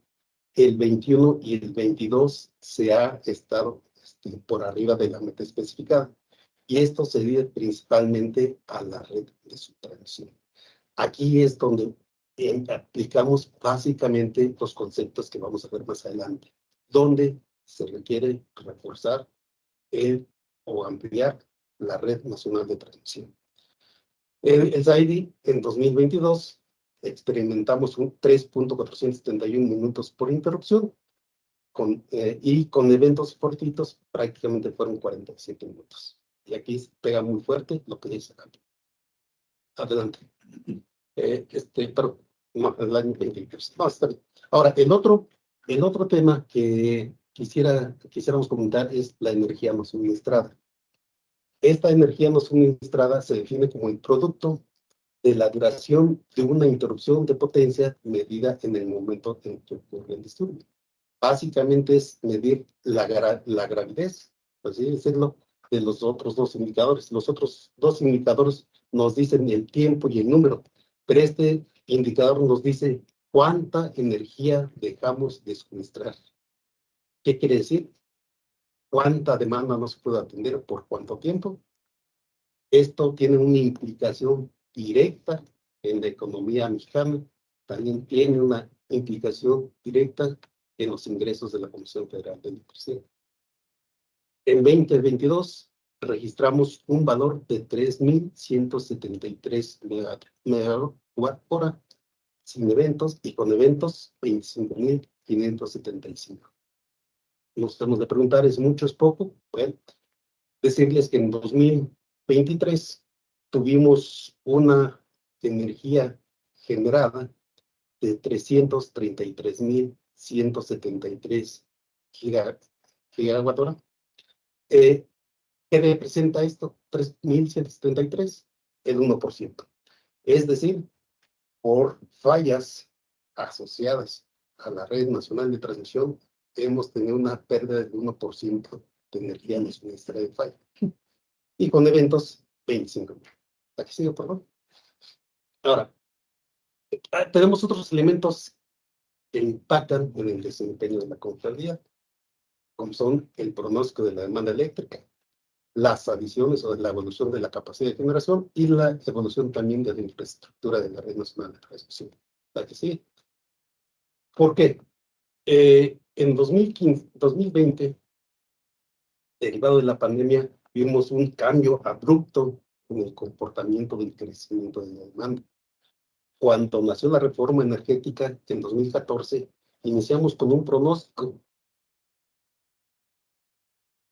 el 21 y el 22 se ha estado por arriba de la meta especificada. Y esto se debe principalmente a la red de subtracción. Aquí es donde aplicamos básicamente los conceptos que vamos a ver más adelante, donde se requiere reforzar o ampliar la red nacional de transmisión. El SAIDI en 2022 experimentamos un 3.471 minutos por interrupción, y con eventos fortuitos prácticamente fueron 47 minutos. Y aquí pega muy fuerte lo que dice acá. Adelante. Pero no, el año 23. No, está bien. Ahora, el otro tema que quisiéramos comentar es la energía no suministrada. Esta energía no suministrada se define como el producto de la duración de una interrupción de potencia medida en el momento en que ocurre el disturbio. Básicamente es medir la gravidez, por así decirlo, de los otros dos indicadores. Los otros dos indicadores nos dicen el tiempo y el número, pero este indicador nos dice cuánta energía dejamos de suministrar. ¿Qué quiere decir? ¿Cuánta demanda no se puede atender por cuánto tiempo? Esto tiene una implicación directa en la economía mexicana, también tiene una implicación directa en los ingresos de la Comisión Federal de Electricidad. En 2022 registramos un valor de 3.173 megawatt-hora sin eventos, y con eventos 25.575. Nos tenemos de preguntar, ¿es mucho, es poco? Bueno, decirles que en 2023 tuvimos una energía generada de 333.173 gigawatt-hora. ¿Qué representa esto? 3.173, el 1%. Es decir, por fallas asociadas a la red nacional de transmisión, hemos tenido una pérdida del 1% de energía no suministrada de falla. Y con eventos, 25. Aquí sigue, por favor. Ahora, tenemos otros elementos que impactan en el desempeño de la confiabilidad, como son el pronóstico de la demanda eléctrica, las adiciones o la evolución de la capacidad de generación y la evolución también de la infraestructura de la red nacional de transmisión. Aquí sigue. ¿Por qué? En 2020, derivado de la pandemia, vimos un cambio abrupto en el comportamiento del crecimiento de la demanda. Cuando nació la reforma energética en 2014, iniciamos con un pronóstico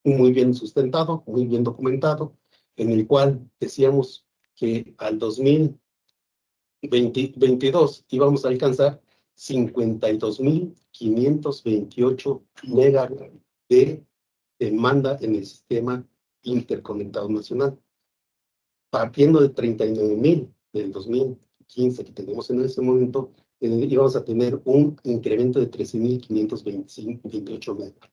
muy bien sustentado, muy bien documentado, en el cual decíamos que al 2022 íbamos a alcanzar 52.528 megawatt de demanda en el sistema interconectado nacional, partiendo de 39.000 del 2015 que teníamos en ese momento. Íbamos a tener un incremento de 13.528 megawatt.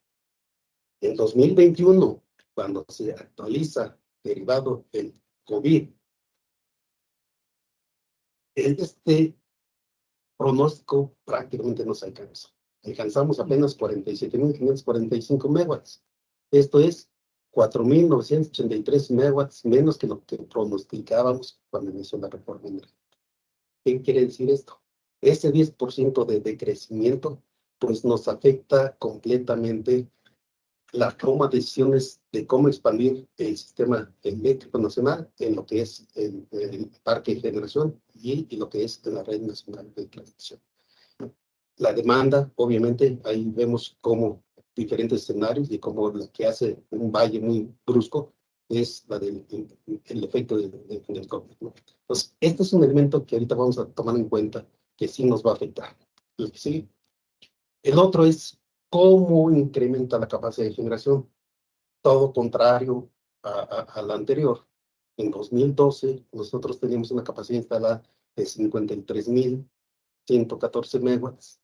En 2021, cuando se actualiza derivado del COVID, este pronóstico prácticamente no se alcanzó. Alcanzamos apenas 47.545 megawatts. Esto es 4.983 megawatts menos que lo que pronosticábamos cuando inició la reforma energética. ¿Qué quiere decir esto? Ese 10% de decrecimiento pues nos afecta completamente la toma de decisiones de cómo expandir el sistema eléctrico nacional en lo que es el parque de generación y lo que es la red nacional de transmisión. La demanda, obviamente, ahí vemos como diferentes escenarios y como lo que hace un valle muy brusco es la del el efecto del COVID, ¿no? Entonces, este es un elemento que ahorita vamos a tomar en cuenta que sí nos va a afectar. ¿Sí? El otro es cómo incrementa la capacidad de generación. Todo contrario a la anterior. En 2012, nosotros teníamos una capacidad instalada de 53.114 megawatts.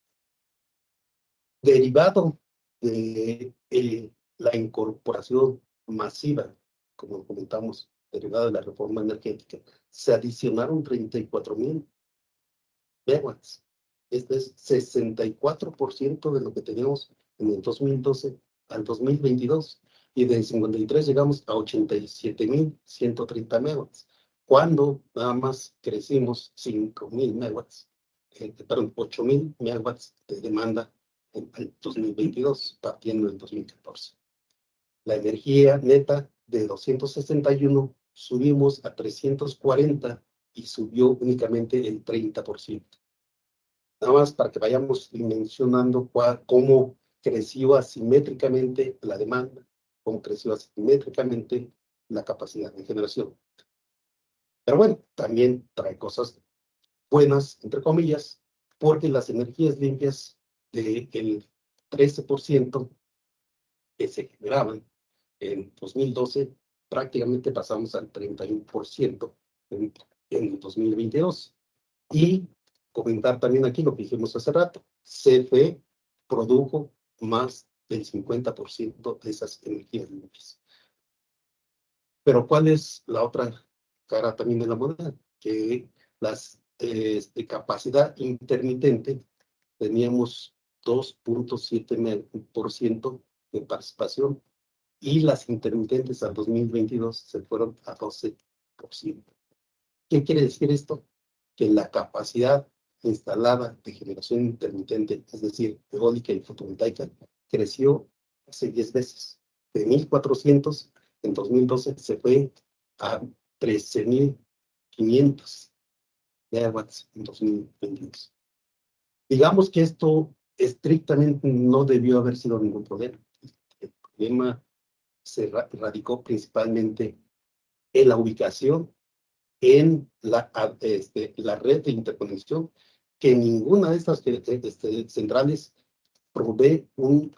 Derivado de la incorporación masiva, como comentamos, derivada de la reforma energética, se adicionaron 34.000 megawatts. Este es 64% de lo que teníamos en el 2012 al 2022. Y de 53 llegamos a 87.130 megawatts. Cuando nada más crecimos 5.000 megawatts, perdón, 8.000 megawatts de demanda en el 2022, partiendo del 2014. La energía neta de 261 subimos a 340 y subió únicamente el 30%. nada más para que vayamos dimensionando cómo creció asimétricamente la demanda, cómo creció asimétricamente la capacidad de generación. Pero bueno, también trae cosas buenas, entre comillas, porque las energías limpias del 13% que se generaban en 2012, prácticamente pasamos al 31% en 2022. Y comentar también aquí lo que dijimos hace rato, CFE produjo más del 50% de esas energías limpias. Pero ¿cuál es la otra cara también de la moneda? Que las de capacidad intermitente teníamos 2.7% de participación y las intermitentes al 2022 se fueron a 12%. ¿Qué quiere decir esto? Que la capacidad instalada de generación intermitente, es decir, eólica y fotovoltaica, creció hace 10 veces. De 1.400 en 2012 se fue a 13.500 megawatts en 2022. Digamos que esto estrictamente no debió haber sido ningún problema. El problema se radicó principalmente en la ubicación, en la red de interconexión, que ninguna de estas centrales provee un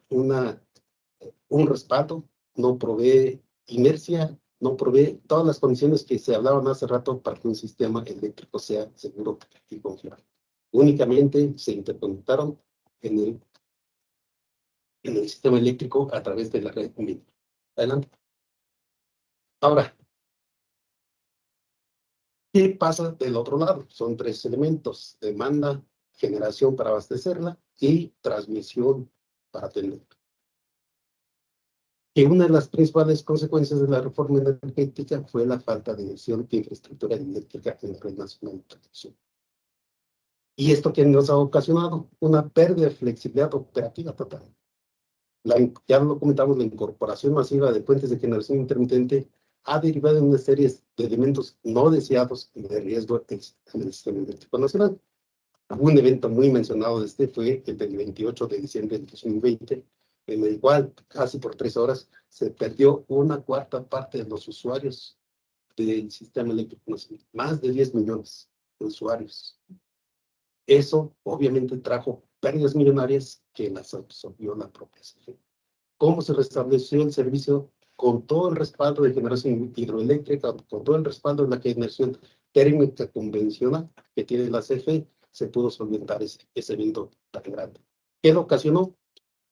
respaldo, no provee inercia, no provee todas las condiciones que se hablaban hace rato para que un sistema eléctrico sea seguro y confiable. Únicamente se interconectaron en el sistema eléctrico a través de la red. Adelante. Ahora, ¿qué pasa del otro lado? Son tres elementos: demanda, generación para abastecerla y transmisión para atenderla. Que una de las principales consecuencias de la reforma energética fue la falta de inversión de infraestructura eléctrica en la red nacional de transmisión. ¿Y esto qué nos ha ocasionado? Una pérdida de flexibilidad operativa total. Ya lo comentamos, la incorporación masiva de fuentes de generación intermitente ha derivado en una serie de elementos no deseados y de riesgo en el sistema eléctrico nacional. Un evento muy mencionado de este fue el del 28 de diciembre de 2020, en el cual casi por 3 horas se perdió una cuarta parte de los usuarios del sistema eléctrico nacional, más de 10 millones de usuarios. Eso obviamente trajo pérdidas millonarias que las absorbió la propia CFE. ¿Cómo se restableció el servicio? Con todo el respaldo de generación hidroeléctrica, con todo el respaldo de la generación térmica convencional que tiene la CFE, se pudo solventar ese evento tan grande. ¿Qué lo ocasionó?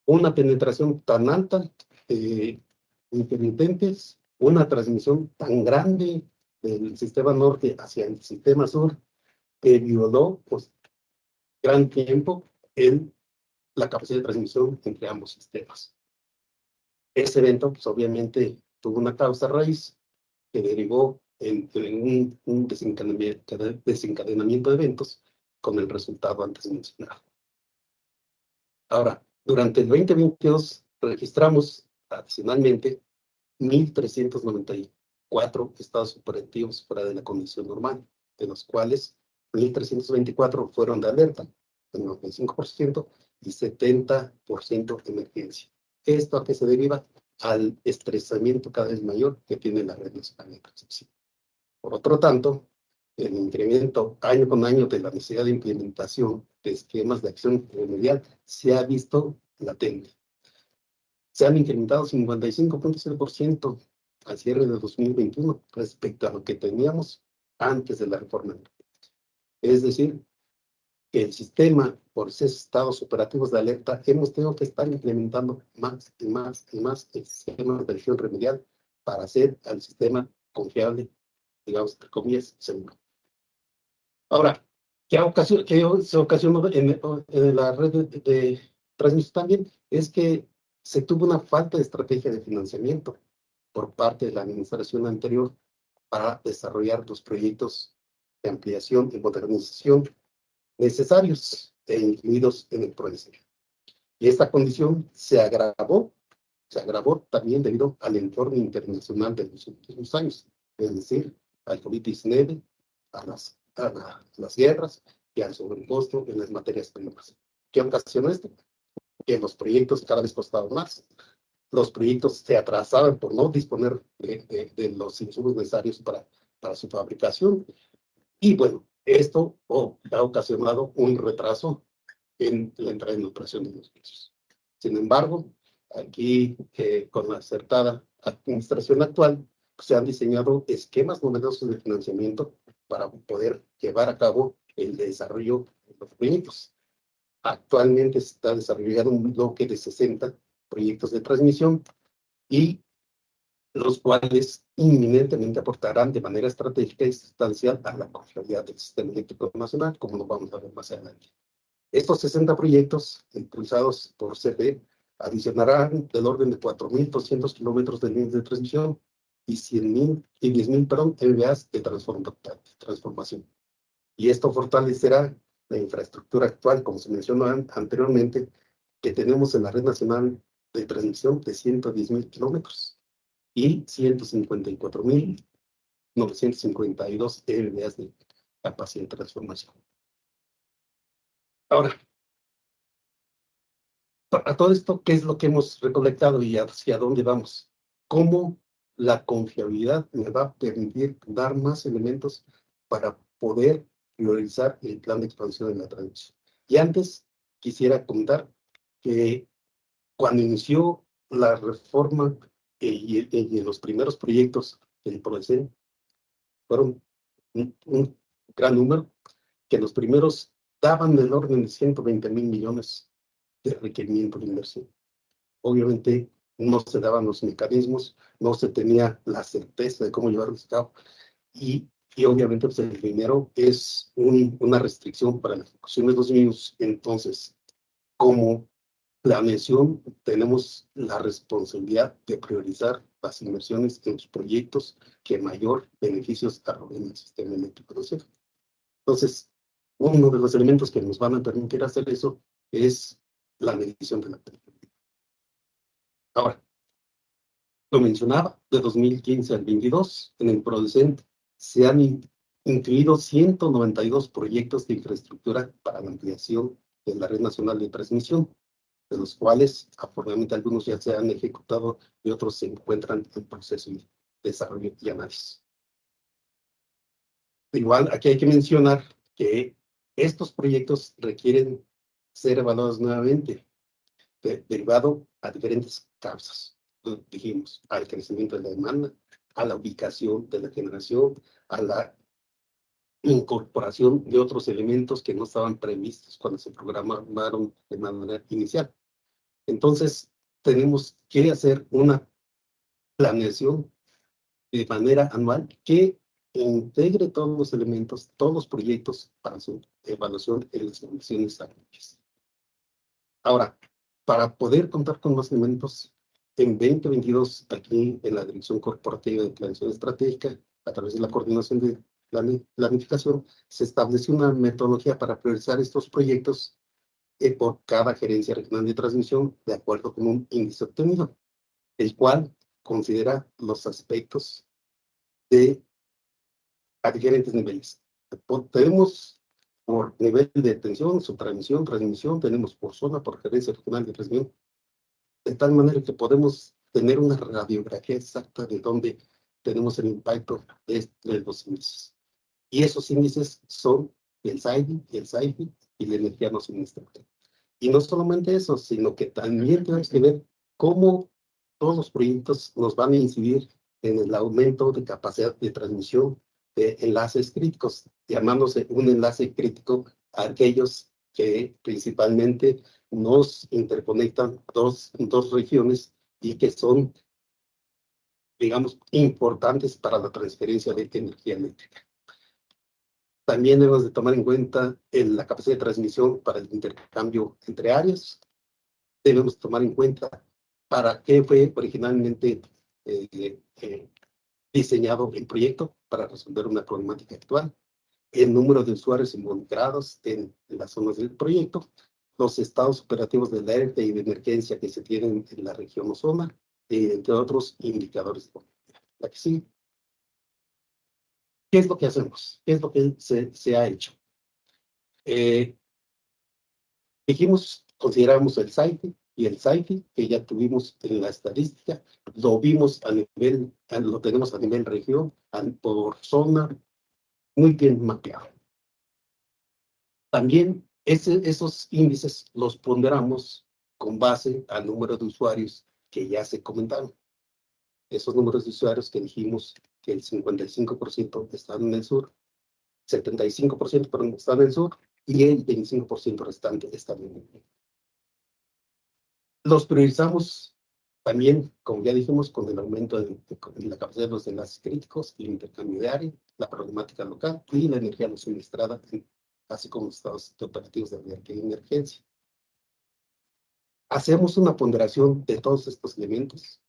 Una penetración tan alta de intermitentes, una transmisión tan grande del sistema norte hacia el sistema sur, que violó pues, gran tiempo la capacidad de transmisión entre ambos sistemas. Ese evento, pues obviamente, tuvo una causa raíz que derivó en un desencadenamiento de eventos con el resultado antes mencionado. Ahora, durante el 2022 registramos adicionalmente 1.394 estados operativos fuera de la condición normal, de los cuales 1.324 fueron de alerta, el 95%, y 70% de emergencia. ¿Esto a qué se deriva? Al estresamiento cada vez mayor que tiene la red nacional de transmisión. Por otro tanto, el incremento año con año de la necesidad de implementación de esquemas de acción remedial se ha visto latente. Se han incrementado 55.0% al cierre de 2021 respecto a lo que teníamos antes de la reforma. Es decir, que el sistema, por esos estados operativos de alerta, hemos tenido que estar implementando más y más y más el sistema de acción remedial para hacer al sistema confiable, digamos, entre comillas, seguro. Ahora, ¿qué se ocasionó en la red de transmisión también? Es que se tuvo una falta de estrategia de financiamiento por parte de la administración anterior para desarrollar los proyectos de ampliación y modernización necesarios e incluidos en el PRODECEN. Y esta condición se agravó también debido al entorno internacional de los últimos años, es decir, al COVID-19, a las guerras y al sobrecosto en las materias primas. ¿Qué ocasionó esto? Que los proyectos cada vez costaban más. Los proyectos se atrasaban por no disponer de los insumos necesarios para su fabricación. Y bueno, esto ha ocasionado un retraso en la entrada en operación de los precios. Sin embargo, aquí con la acertada administración actual, se han diseñado esquemas novedosos de financiamiento para poder llevar a cabo el desarrollo de los proyectos. Actualmente se está desarrollando un bloque de 60 proyectos de transmisión y los cuales inminentemente aportarán de manera estratégica y sustancial a la confiabilidad del sistema eléctrico nacional, como lo vamos a ver más adelante. Estos 60 proyectos, impulsados por CFE, adicionarán del orden de 4.200 kilómetros de líneas de transmisión y 10.000 MVAs de transformación. Y esto fortalecerá la infraestructura actual, como se mencionó anteriormente, que tenemos en la red nacional de transmisión de 110.000 kilómetros y 154.952 MVAs de capacidad de transformación. Ahora, a todo esto, ¿qué es lo que hemos recolectado y hacia dónde vamos? ¿Cómo la confiabilidad me va a permitir dar más elementos para poder priorizar el plan de expansión de la transmisión? Y antes quisiera contar que cuando inició la reforma y los primeros proyectos del PRODECEN fueron un gran número, que los primeros daban del orden de 120.000 millones de requerimiento de inversión. Obviamente no se daban los mecanismos, no se tenía la certeza de cómo llevarlos a cabo y obviamente pues, el dinero es una restricción para la ejecución de los mismos. Entonces, como planeación, tenemos la responsabilidad de priorizar las inversiones en los proyectos que mayor beneficios arrojen al sistema eléctrico nacional. Entonces, uno de los elementos que nos van a permitir hacer eso es la medición de la temperatura. Ahora, lo mencionaba, de 2015 al 22, en el PRODECEN se han incluido 192 proyectos de infraestructura para la ampliación de la red nacional de transmisión, de los cuales, afortunadamente, algunos ya se han ejecutado y otros se encuentran en proceso de desarrollo y análisis. Igual, aquí hay que mencionar que estos proyectos requieren ser evaluados nuevamente, derivado a diferentes causas. Dijimos, al crecimiento de la demanda, a la ubicación de la generación, a la incorporación de otros elementos que no estaban previstos cuando se programaron de manera inicial. Entonces, tenemos que hacer una planeación de manera anual que integre todos los elementos, todos los proyectos para su evaluación en las condiciones actuales. Ahora, para poder contar con más elementos, en 2022, aquí en la Dirección Corporativa de Planeación Estratégica, a través de la coordinación de planificación, se estableció una metodología para priorizar estos proyectos por cada gerencia regional de transmisión, de acuerdo con un índice obtenido, el cual considera los aspectos a diferentes niveles. Tenemos por nivel de tensión, subtransmisión, transmisión, tenemos por zona, por gerencia regional de transmisión, de tal manera que podemos tener una radiografía exacta de dónde tenemos el impacto de los índices. Y esos índices son el SAIDI, el SAIFI y la energía no suministrada. Y no solamente eso, sino que también tenemos que ver cómo todos los proyectos nos van a incidir en el aumento de capacidad de transmisión de enlaces críticos, llamándose un enlace crítico a aquellos que principalmente nos interconectan dos regiones y que son, digamos, importantes para la transferencia de energía eléctrica. También debemos de tomar en cuenta la capacidad de transmisión para el intercambio entre áreas. Debemos tomar en cuenta para qué fue originalmente diseñado el proyecto, para resolver una problemática actual, el número de usuarios involucrados en las zonas del proyecto, los estados operativos de alerta y de emergencia que se tienen en la región o zona, entre otros indicadores. La que sigue. ¿Qué es lo que hacemos? ¿Qué es lo que se ha hecho? Consideramos el SAIFI y el SAIFI, que ya tuvimos en la estadística, lo vimos lo tenemos a nivel región, por zona, muy bien mapeado. También esos índices los ponderamos con base al número de usuarios que ya se comentaron. Esos números de usuarios que dijimos que el 55% están en el sur, 75% están en el sur y el 25% restante están en el norte. Los priorizamos también, como ya dijimos, con el aumento de la capacidad de los enlaces críticos, el intercambio de área, la problemática local y la energía no suministrada, así como los estados operativos de emergencia. Hacemos una ponderación de todos estos elementos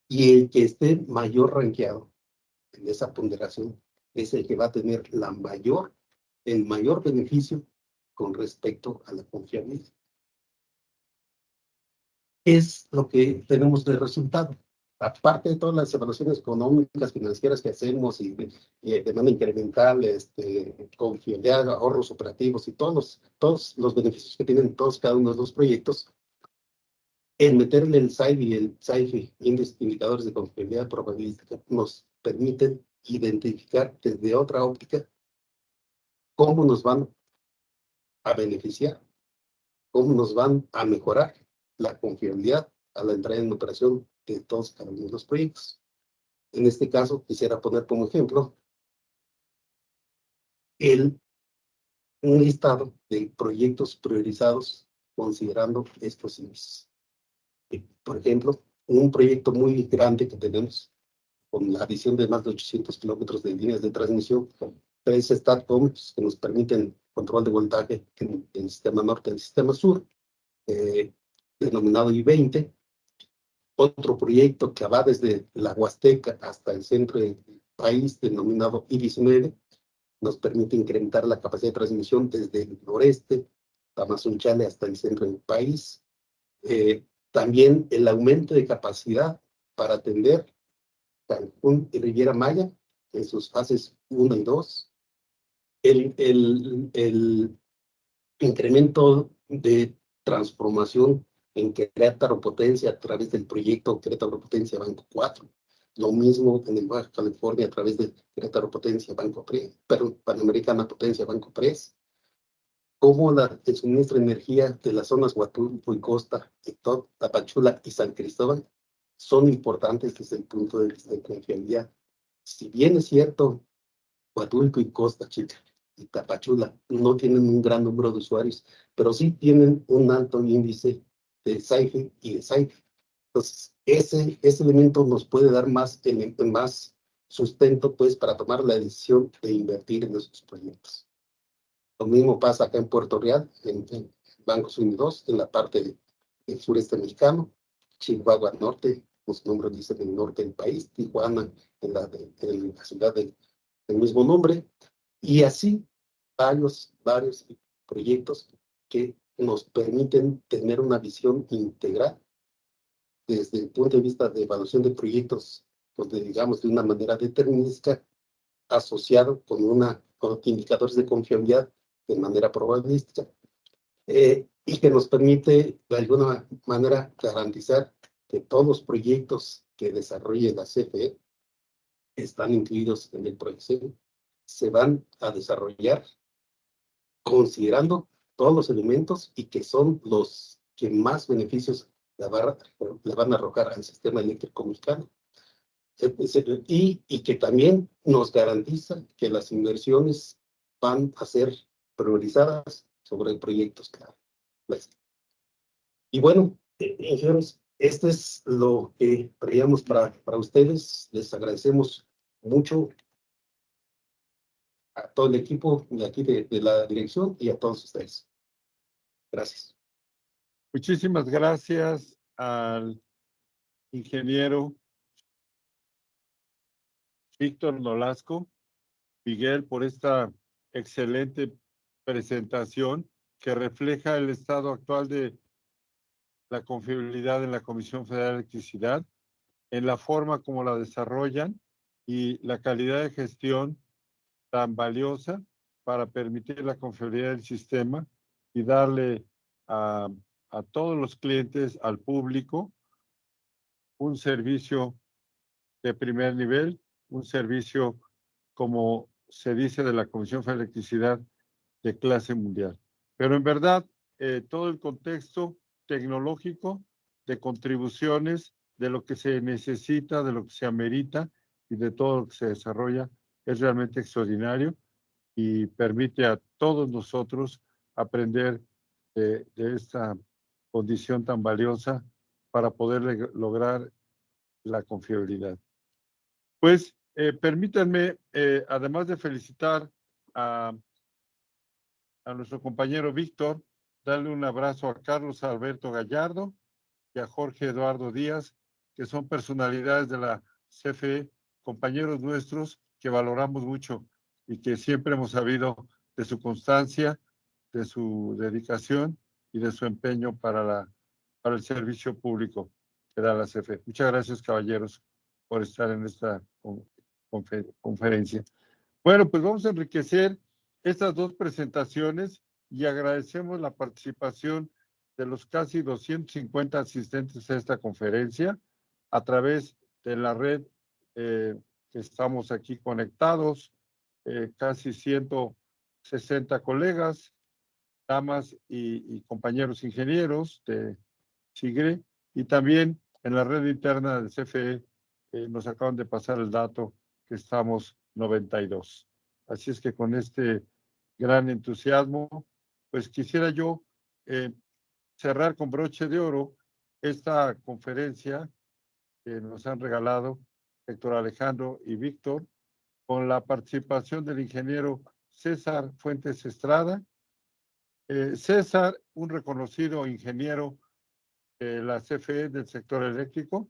y el que esté mayor rankeado en esa ponderación es el que va a tener el mayor beneficio con respecto a la confiabilidad. Es lo que tenemos de resultado. Aparte de todas las evaluaciones económicas, financieras que hacemos y demanda incremental, confiabilidad, ahorros operativos y todos los beneficios que tienen cada uno de los proyectos, el meterle el SAIFI y el SAIFI, indicadores de confiabilidad probabilística, nos permiten identificar desde otra óptica cómo nos van a beneficiar, cómo nos van a mejorar la confiabilidad a la entrada en operación de todos cada uno de los proyectos. En este caso, quisiera poner como ejemplo un listado de proyectos priorizados considerando estos índices. Por ejemplo, un proyecto muy grande que tenemos con la adición de más de 800 kilómetros de líneas de transmisión, 3 STATCOMs que nos permiten control de voltaje en el sistema norte y el sistema sur, denominado I-20. Otro proyecto que va desde la Huasteca hasta el centro del país, denominado I-19, nos permite incrementar la capacidad de transmisión desde el noreste, Tamazunchale, hasta el centro del país. También el aumento de capacidad para atender Cancún y Riviera Maya en sus fases 1 y 2. El incremento de transformación en Querétaro Potencia a través del proyecto Querétaro Potencia Banco 4. Lo mismo en el Baja California a través de Querétaro Potencia Banco 3, pero Panamericana Potencia Banco 3. Como el suministro de energía de las zonas Huatulco y Costa, Tapachula y San Cristóbal son importantes desde el punto de vista de confiabilidad. Si bien es cierto, Huatulco y Costa Chica y Tapachula no tienen un gran número de usuarios, pero sí tienen un alto índice de SAIFI y de SAIFI. Entonces, ese elemento nos puede dar más sustento, pues, para tomar la decisión de invertir en esos proyectos. Lo mismo pasa acá en Puerto Real, en Bancos Unidos, en la parte del sureste mexicano, Chihuahua Norte, los nombres dicen el norte del país, Tijuana, en la ciudad del mismo nombre, y así varios proyectos que nos permiten tener una visión integral desde el punto de vista de evaluación de proyectos, donde digamos de una manera determinística, asociado con indicadores de confiabilidad de manera probabilística, y que nos permite de alguna manera garantizar que todos los proyectos que desarrolle la CFE están incluidos en el proyecto, se van a desarrollar considerando todos los elementos y que son los que más beneficios le van a arrojar al sistema eléctrico mexicano. Y que también nos garantiza que las inversiones van a ser priorizadas sobre proyectos clave. Y bueno, ingenieros, esto es lo que traíamos para ustedes. Les agradecemos mucho a todo el equipo de aquí de la dirección y a todos ustedes. Gracias. Muchísimas gracias al ingeniero Víctor Nolasco, Miguel, por esta excelente presentación que refleja el estado actual de la confiabilidad en la Comisión Federal de Electricidad, en la forma como la desarrollan y la calidad de gestión tan valiosa para permitir la confiabilidad del sistema y darle a todos los clientes, al público, un servicio de primer nivel, un servicio, como se dice de la Comisión Federal de Electricidad, de clase mundial. Pero en verdad, todo el contexto tecnológico de contribuciones, de lo que se necesita, de lo que se amerita y de todo lo que se desarrolla, es realmente extraordinario y permite a todos nosotros aprender de esta condición tan valiosa para poder lograr la confiabilidad. Pues permítanme, además de felicitar a nuestro compañero Víctor, darle un abrazo a Carlos Alberto Gallardo y a Jorge Eduardo Díaz, que son personalidades de la CFE, compañeros nuestros que valoramos mucho y que siempre hemos sabido de su constancia, de su dedicación y de su empeño para el servicio público que da la CFE. Muchas gracias, caballeros, por estar en esta conferencia. Bueno, pues vamos a enriquecer estas dos presentaciones y agradecemos la participación de los casi 250 asistentes a esta conferencia a través de la red que estamos aquí conectados, casi 160 colegas, damas y compañeros ingenieros de SIGRE, y también en la red interna del CFE nos acaban de pasar el dato que estamos 92. Así es que con este gran entusiasmo, pues quisiera yo cerrar con broche de oro esta conferencia que nos han regalado Héctor Alejandro y Víctor, con la participación del ingeniero César Fuentes Estrada. César, un reconocido ingeniero de la CFE del sector eléctrico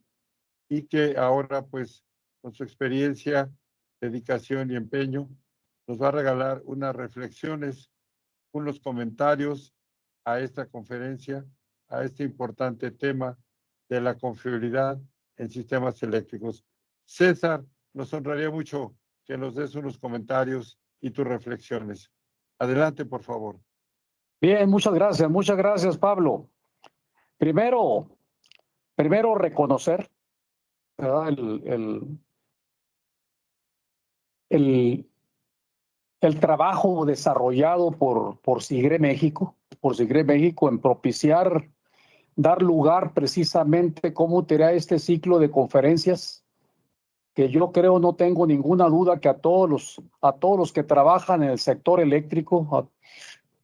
y que ahora, pues, con su experiencia, dedicación y empeño, nos va a regalar unas reflexiones, unos comentarios a esta conferencia, a este importante tema de la confiabilidad en sistemas eléctricos. César, nos honraría mucho que nos des unos comentarios y tus reflexiones. Adelante, por favor. Bien, muchas gracias, Pablo. Primero reconocer, ¿verdad? El trabajo desarrollado por SIGRE México, en propiciar, dar lugar precisamente cómo será este ciclo de conferencias, que yo creo, no tengo ninguna duda que a todos los que trabajan en el sector eléctrico,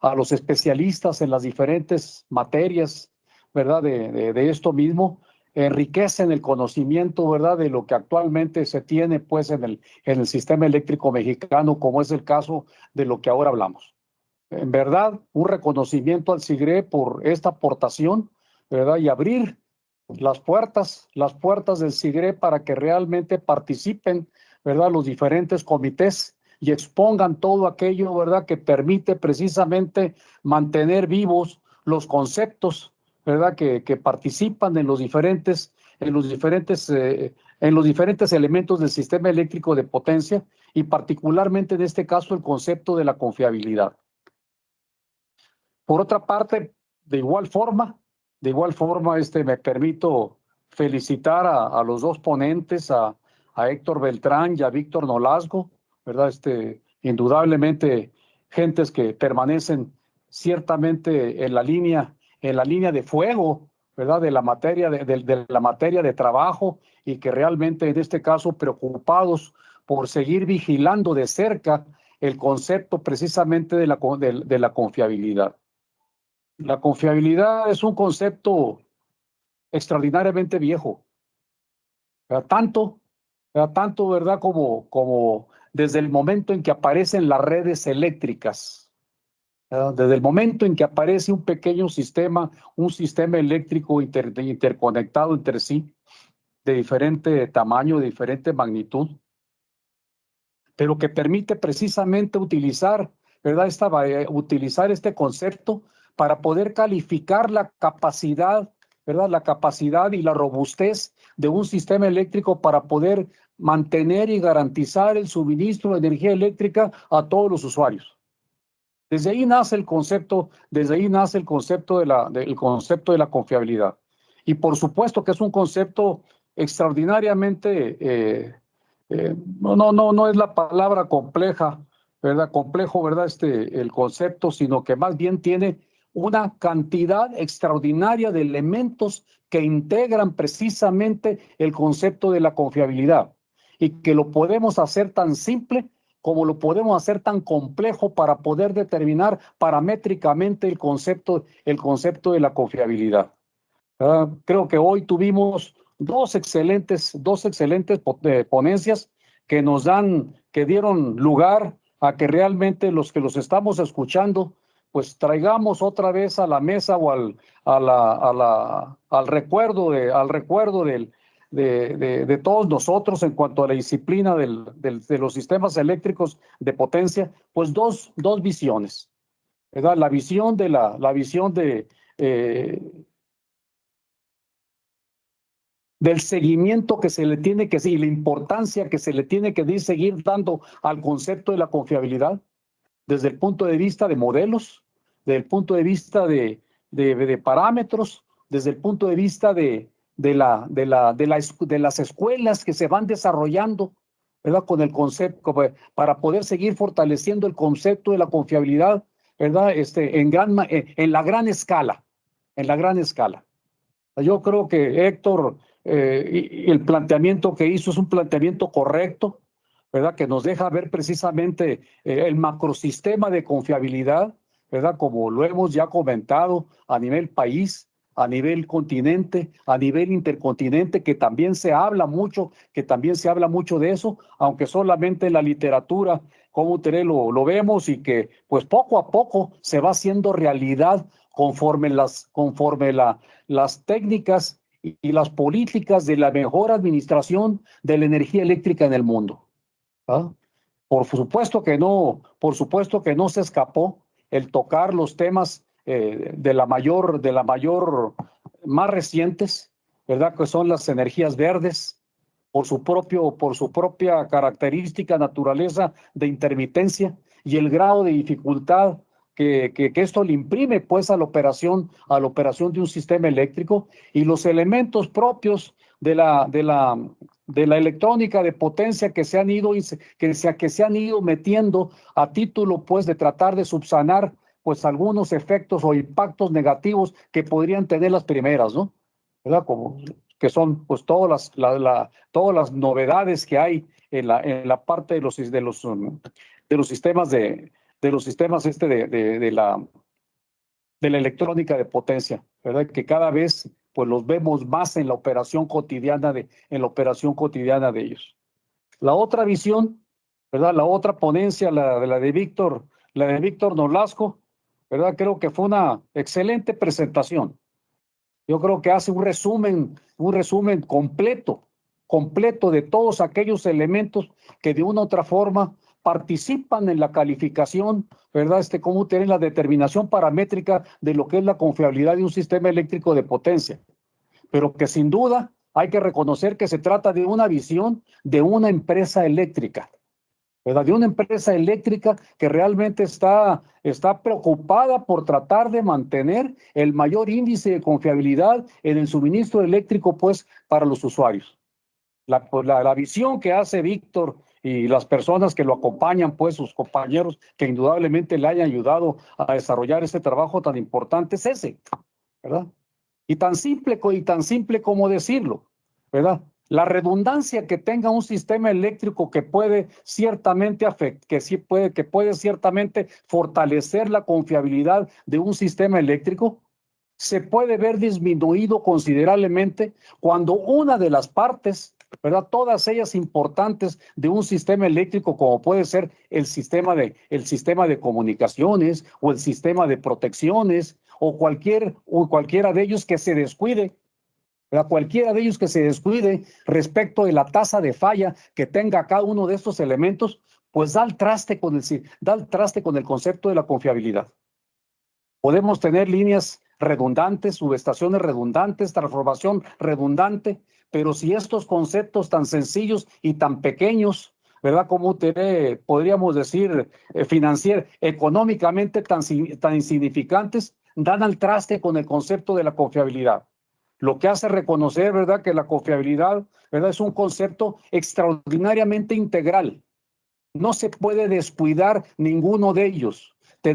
a los especialistas en las diferentes materias, ¿verdad? De esto mismo, enriquecen el conocimiento, ¿verdad? De lo que actualmente se tiene, pues, en el sistema eléctrico mexicano, como es el caso de lo que ahora hablamos. En verdad, un reconocimiento al SIGRE por esta aportación, ¿verdad? Y abrir las puertas del SIGRE para que realmente participen, ¿verdad? Los diferentes comités y expongan todo aquello, ¿verdad?, que permite precisamente mantener vivos los conceptos, ¿verdad?, que participan en los diferentes elementos del sistema eléctrico de potencia, y particularmente en este caso el concepto de la confiabilidad. Por otra parte, de igual forma, me permito felicitar a los dos ponentes, a Héctor Beltrán y a Víctor Nolasco, ¿verdad? Indudablemente gentes que permanecen ciertamente en la línea de fuego, ¿verdad? De la materia de trabajo, y que realmente en este caso preocupados por seguir vigilando de cerca el concepto precisamente de la confiabilidad. La confiabilidad es un concepto extraordinariamente viejo, ¿verdad? Tanto, ¿verdad? Como desde el momento en que aparecen las redes eléctricas, ¿verdad? Desde el momento en que aparece un pequeño sistema, un sistema eléctrico interconectado entre sí, de diferente tamaño, de diferente magnitud, pero que permite precisamente utilizar, ¿verdad? Utilizar este concepto para poder calificar la capacidad, ¿verdad? La capacidad y la robustez de un sistema eléctrico para poder mantener y garantizar el suministro de energía eléctrica a todos los usuarios. Desde ahí nace el concepto, del concepto de la confiabilidad. Y por supuesto que es un concepto extraordinariamente, no es la palabra compleja, ¿verdad? Complejo, ¿verdad? El concepto, sino que más bien tiene una cantidad extraordinaria de elementos que integran precisamente el concepto de la confiabilidad y que lo podemos hacer tan simple como lo podemos hacer tan complejo para poder determinar paramétricamente el concepto de la confiabilidad. Creo que hoy tuvimos dos excelentes ponencias que dieron lugar a que realmente los que los estamos escuchando, pues traigamos otra vez a la mesa o al recuerdo de todos nosotros en cuanto a la disciplina de los sistemas eléctricos de potencia, pues dos visiones, ¿verdad? La visión del seguimiento que se le tiene que seguir y la importancia que se le tiene que seguir dando al concepto de la confiabilidad desde el punto de vista de modelos, desde el punto de vista de parámetros, desde el punto de vista de las escuelas que se van desarrollando, ¿verdad? Con el concepto, para poder seguir fortaleciendo el concepto de la confiabilidad, ¿verdad? En la gran escala. Yo creo que Héctor, y el planteamiento que hizo es un planteamiento correcto, ¿verdad? Que nos deja ver precisamente el macrosistema de confiabilidad, ¿verdad? Como lo hemos ya comentado a nivel país, a nivel continente, a nivel intercontinente, que también se habla mucho de eso, aunque solamente en la literatura, como ustedes lo vemos, y que pues poco a poco se va haciendo realidad conforme las técnicas y las políticas de la mejor administración de la energía eléctrica en el mundo. ¿Ah? Por supuesto que no se escapó el tocar los temas más recientes, ¿verdad? Que son las energías verdes, por su propia característica, naturaleza de intermitencia y el grado de dificultad que esto le imprime pues a la operación de un sistema eléctrico, y los elementos propios de la electrónica de potencia que se han ido metiendo a título pues de tratar de subsanar pues algunos efectos o impactos negativos que podrían tener las primeras, ¿no? ¿Verdad? Como que son pues todas las novedades que hay en la parte de los sistemas de la electrónica de potencia, ¿verdad? Que cada vez pues los vemos más en la operación cotidiana de ellos. La otra visión, ¿verdad? La otra ponencia, la de Víctor Nolasco, ¿verdad? Creo que fue una excelente presentación. Yo creo que hace un resumen completo de todos aquellos elementos que de una u otra forma participan en la calificación, ¿verdad? Cómo tienen la determinación paramétrica de lo que es la confiabilidad de un sistema eléctrico de potencia. Pero que sin duda hay que reconocer que se trata de una visión de una empresa eléctrica, ¿verdad? De una empresa eléctrica que realmente está preocupada por tratar de mantener el mayor índice de confiabilidad en el suministro eléctrico, pues, para los usuarios. La visión que hace Víctor y las personas que lo acompañan, pues sus compañeros que indudablemente le hayan ayudado a desarrollar este trabajo tan importante es ese, ¿verdad? Y tan simple como decirlo, ¿verdad? La redundancia que tenga un sistema eléctrico que puede ciertamente fortalecer la confiabilidad de un sistema eléctrico, se puede ver disminuido considerablemente cuando una de las partes, ¿verdad? Todas ellas importantes de un sistema eléctrico, como puede ser el sistema de comunicaciones o el sistema de protecciones o cualquiera de ellos que se descuide, ¿verdad? Cualquiera de ellos que se descuide respecto de la tasa de falla que tenga cada uno de estos elementos, pues da el traste con el concepto de la confiabilidad. Podemos tener líneas redundantes, subestaciones redundantes, transformación redundante, pero si estos conceptos tan sencillos y tan pequeños ¿verdad? Como podríamos decir, financiera, económicamente tan insignificantes, dan al traste con el concepto de la confiabilidad. Lo que hace reconocer, ¿verdad?, que la confiabilidad, ¿verdad?, es un concepto extraordinariamente integral. No se puede descuidar ninguno de ellos. Se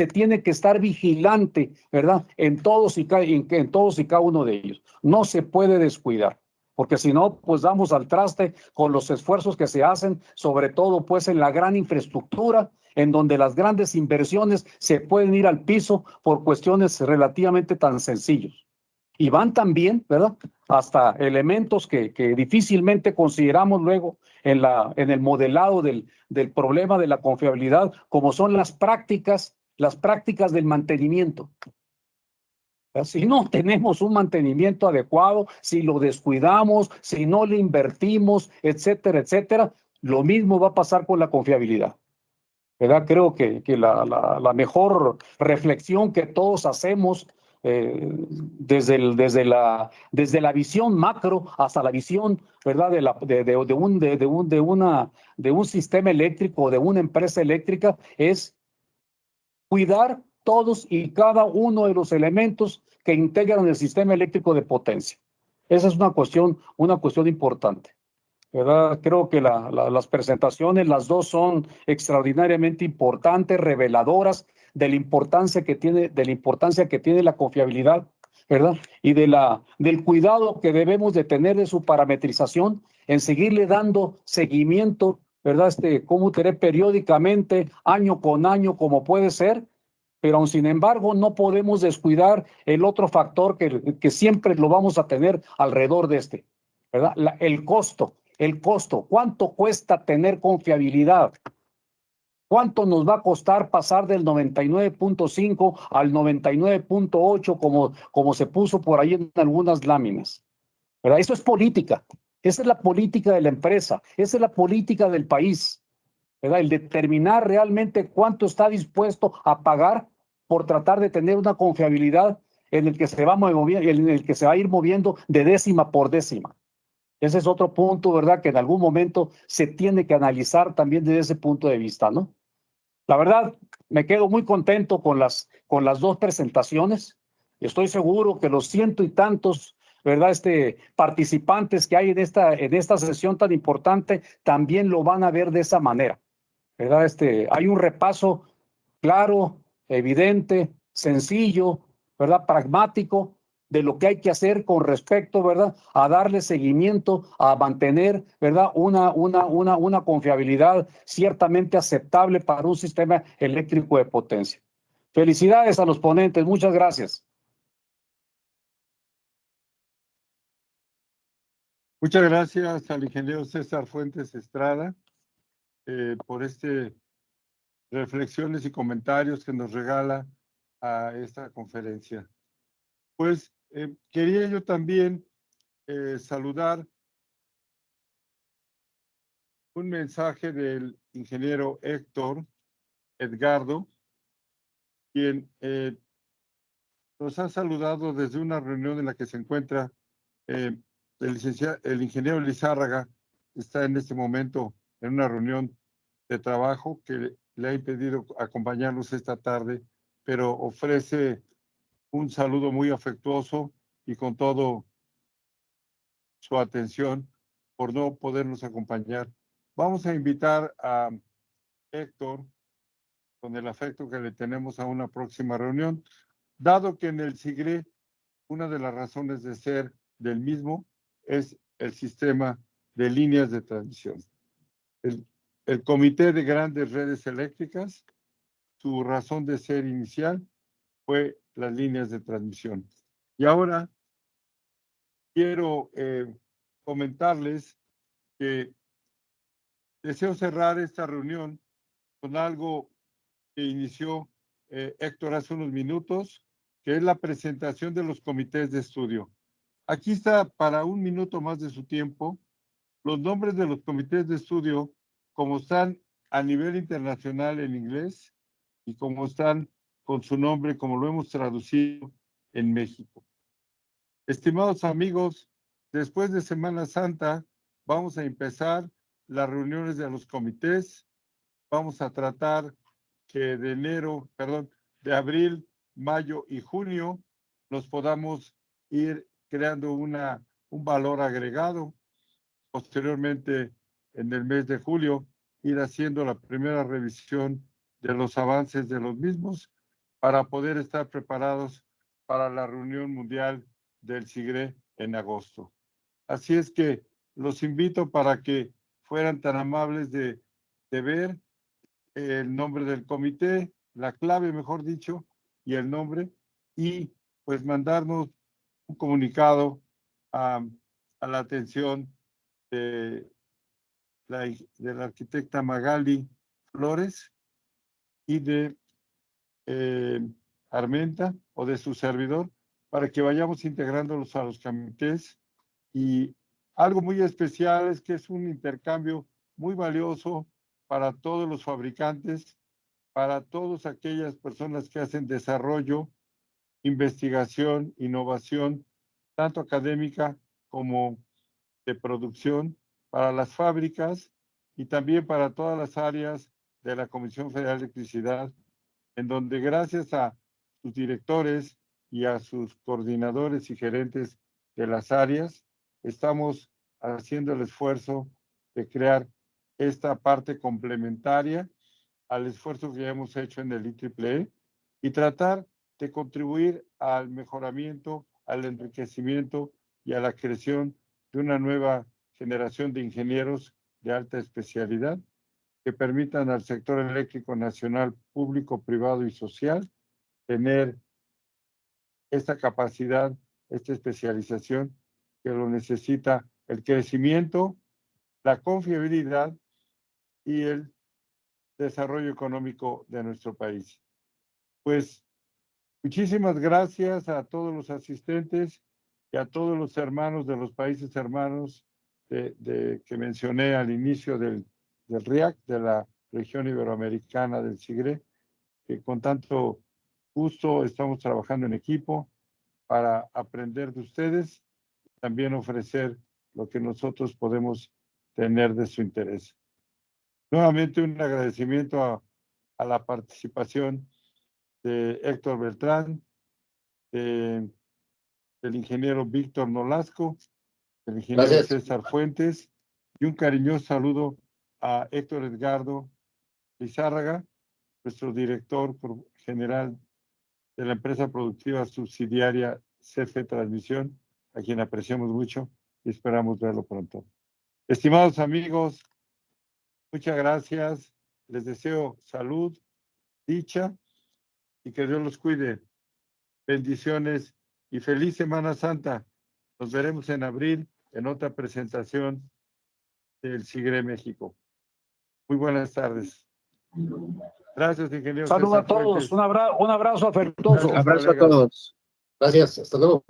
tiene que estar vigilante, ¿verdad?, en todos y cada uno de ellos. No se puede descuidar, porque si no, pues damos al traste con los esfuerzos que se hacen, sobre todo pues en la gran infraestructura, en donde las grandes inversiones se pueden ir al piso por cuestiones relativamente tan sencillos. Y van también, ¿verdad?, hasta elementos que difícilmente consideramos luego en el modelado del problema de la confiabilidad, como son las prácticas del mantenimiento. Si no tenemos un mantenimiento adecuado, si lo descuidamos, si no le invertimos, etcétera, etcétera, lo mismo va a pasar con la confiabilidad, ¿verdad? Creo que la mejor reflexión que todos hacemos desde la visión macro hasta la visión, ¿verdad?, de un sistema eléctrico, de una empresa eléctrica, es cuidar todos y cada uno de los elementos que integran el sistema eléctrico de potencia. Esa es una cuestión importante, ¿verdad? Creo que las presentaciones, las dos, son extraordinariamente importantes, reveladoras de la importancia que tiene la confiabilidad, ¿verdad? Y del cuidado que debemos de tener de su parametrización, en seguirle dando seguimiento, ¿verdad? Como periódicamente, año con año, como puede ser, pero aún sin embargo no podemos descuidar el otro factor que siempre lo vamos a tener alrededor de ¿verdad? El costo. ¿Cuánto cuesta tener confiabilidad? ¿Cuánto nos va a costar pasar del 99.5 al 99.8 como se puso por ahí en algunas láminas? ¿Verdad? Eso es política. Esa es la política de la empresa. Esa es la política del país, ¿verdad? El determinar realmente cuánto está dispuesto a pagar por tratar de tener una confiabilidad en el que se va a ir moviendo de décima por décima. Ese es otro punto, ¿verdad?, que en algún momento se tiene que analizar también desde ese punto de vista, ¿no? La verdad, me quedo muy contento con las dos presentaciones. Estoy seguro que los ciento y tantos, ¿verdad?, participantes que hay en esta sesión tan importante también lo van a ver de esa manera, ¿verdad? Hay un repaso claro, evidente, sencillo, ¿verdad?, pragmático, de lo que hay que hacer con respecto, ¿verdad?, a darle seguimiento, a mantener, ¿verdad?, una confiabilidad ciertamente aceptable para un sistema eléctrico de potencia. Felicidades a los ponentes, muchas gracias. Muchas gracias al ingeniero César Fuentes Estrada por reflexiones y comentarios que nos regala a esta conferencia. Pues quería yo también saludar un mensaje del ingeniero Héctor Edgardo, quien nos ha saludado desde una reunión en la que se encuentra el ingeniero Lizárraga. Está en este momento en una reunión de trabajo que le ha impedido acompañarnos esta tarde, pero ofrece un saludo muy afectuoso y con todo su atención por no podernos acompañar. Vamos a invitar a Héctor, con el afecto que le tenemos, a una próxima reunión, dado que en el SIGRE una de las razones de ser del mismo es el sistema de líneas de transmisión. El Comité de Grandes Redes Eléctricas, su razón de ser inicial fue las líneas de transmisión. Y ahora quiero comentarles que deseo cerrar esta reunión con algo que inició Héctor hace unos minutos, que es la presentación de los comités de estudio. Aquí está, para un minuto más de su tiempo, los nombres de los comités de estudio, como están a nivel internacional en inglés y como están con su nombre, como lo hemos traducido en México. Estimados amigos, después de Semana Santa vamos a empezar las reuniones de los comités. Vamos a tratar que de abril, mayo y junio nos podamos ir creando un valor agregado. Posteriormente, en el mes de julio, ir haciendo la primera revisión de los avances de los mismos para poder estar preparados para la reunión mundial del SIGRE en agosto. Así es que los invito para que fueran tan amables de ver el nombre del comité, la clave, mejor dicho, y el nombre, y pues mandarnos un comunicado a la atención de la arquitecta Magali Flores y de Armenta o de su servidor, para que vayamos integrándolos a los comités. Y algo muy especial es que es un intercambio muy valioso para todos los fabricantes, para todas aquellas personas que hacen desarrollo, investigación, innovación, tanto académica como de producción, para las fábricas y también para todas las áreas de la Comisión Federal de Electricidad, en donde gracias a sus directores y a sus coordinadores y gerentes de las áreas, estamos haciendo el esfuerzo de crear esta parte complementaria al esfuerzo que ya hemos hecho en el IEEE y tratar de contribuir al mejoramiento, al enriquecimiento y a la creación de una nueva generación de ingenieros de alta especialidad que permitan al sector eléctrico nacional, público, privado y social tener esta capacidad, esta especialización que lo necesita el crecimiento, la confiabilidad y el desarrollo económico de nuestro país. Pues muchísimas gracias a todos los asistentes y a todos los hermanos de los países hermanos que mencioné al inicio del RIAC, de la región iberoamericana del SIGRE, que con tanto gusto estamos trabajando en equipo para aprender de ustedes, también ofrecer lo que nosotros podemos tener de su interés. Nuevamente un agradecimiento a la participación de Héctor Beltrán, del ingeniero Víctor Nolasco, del ingeniero César Fuentes, y un cariñoso saludo a Héctor Edgardo Lizárraga, nuestro director general de la empresa productiva subsidiaria CFE Transmisión, a quien apreciamos mucho y esperamos verlo pronto. Estimados amigos, muchas gracias. Les deseo salud, dicha y que Dios los cuide. Bendiciones y feliz Semana Santa. Nos veremos en abril en otra presentación del SIGRE México. Muy buenas tardes. Gracias, ingeniero. Saludos a todos. Un abrazo afectuoso. Un abrazo a todos. Gracias. Hasta luego.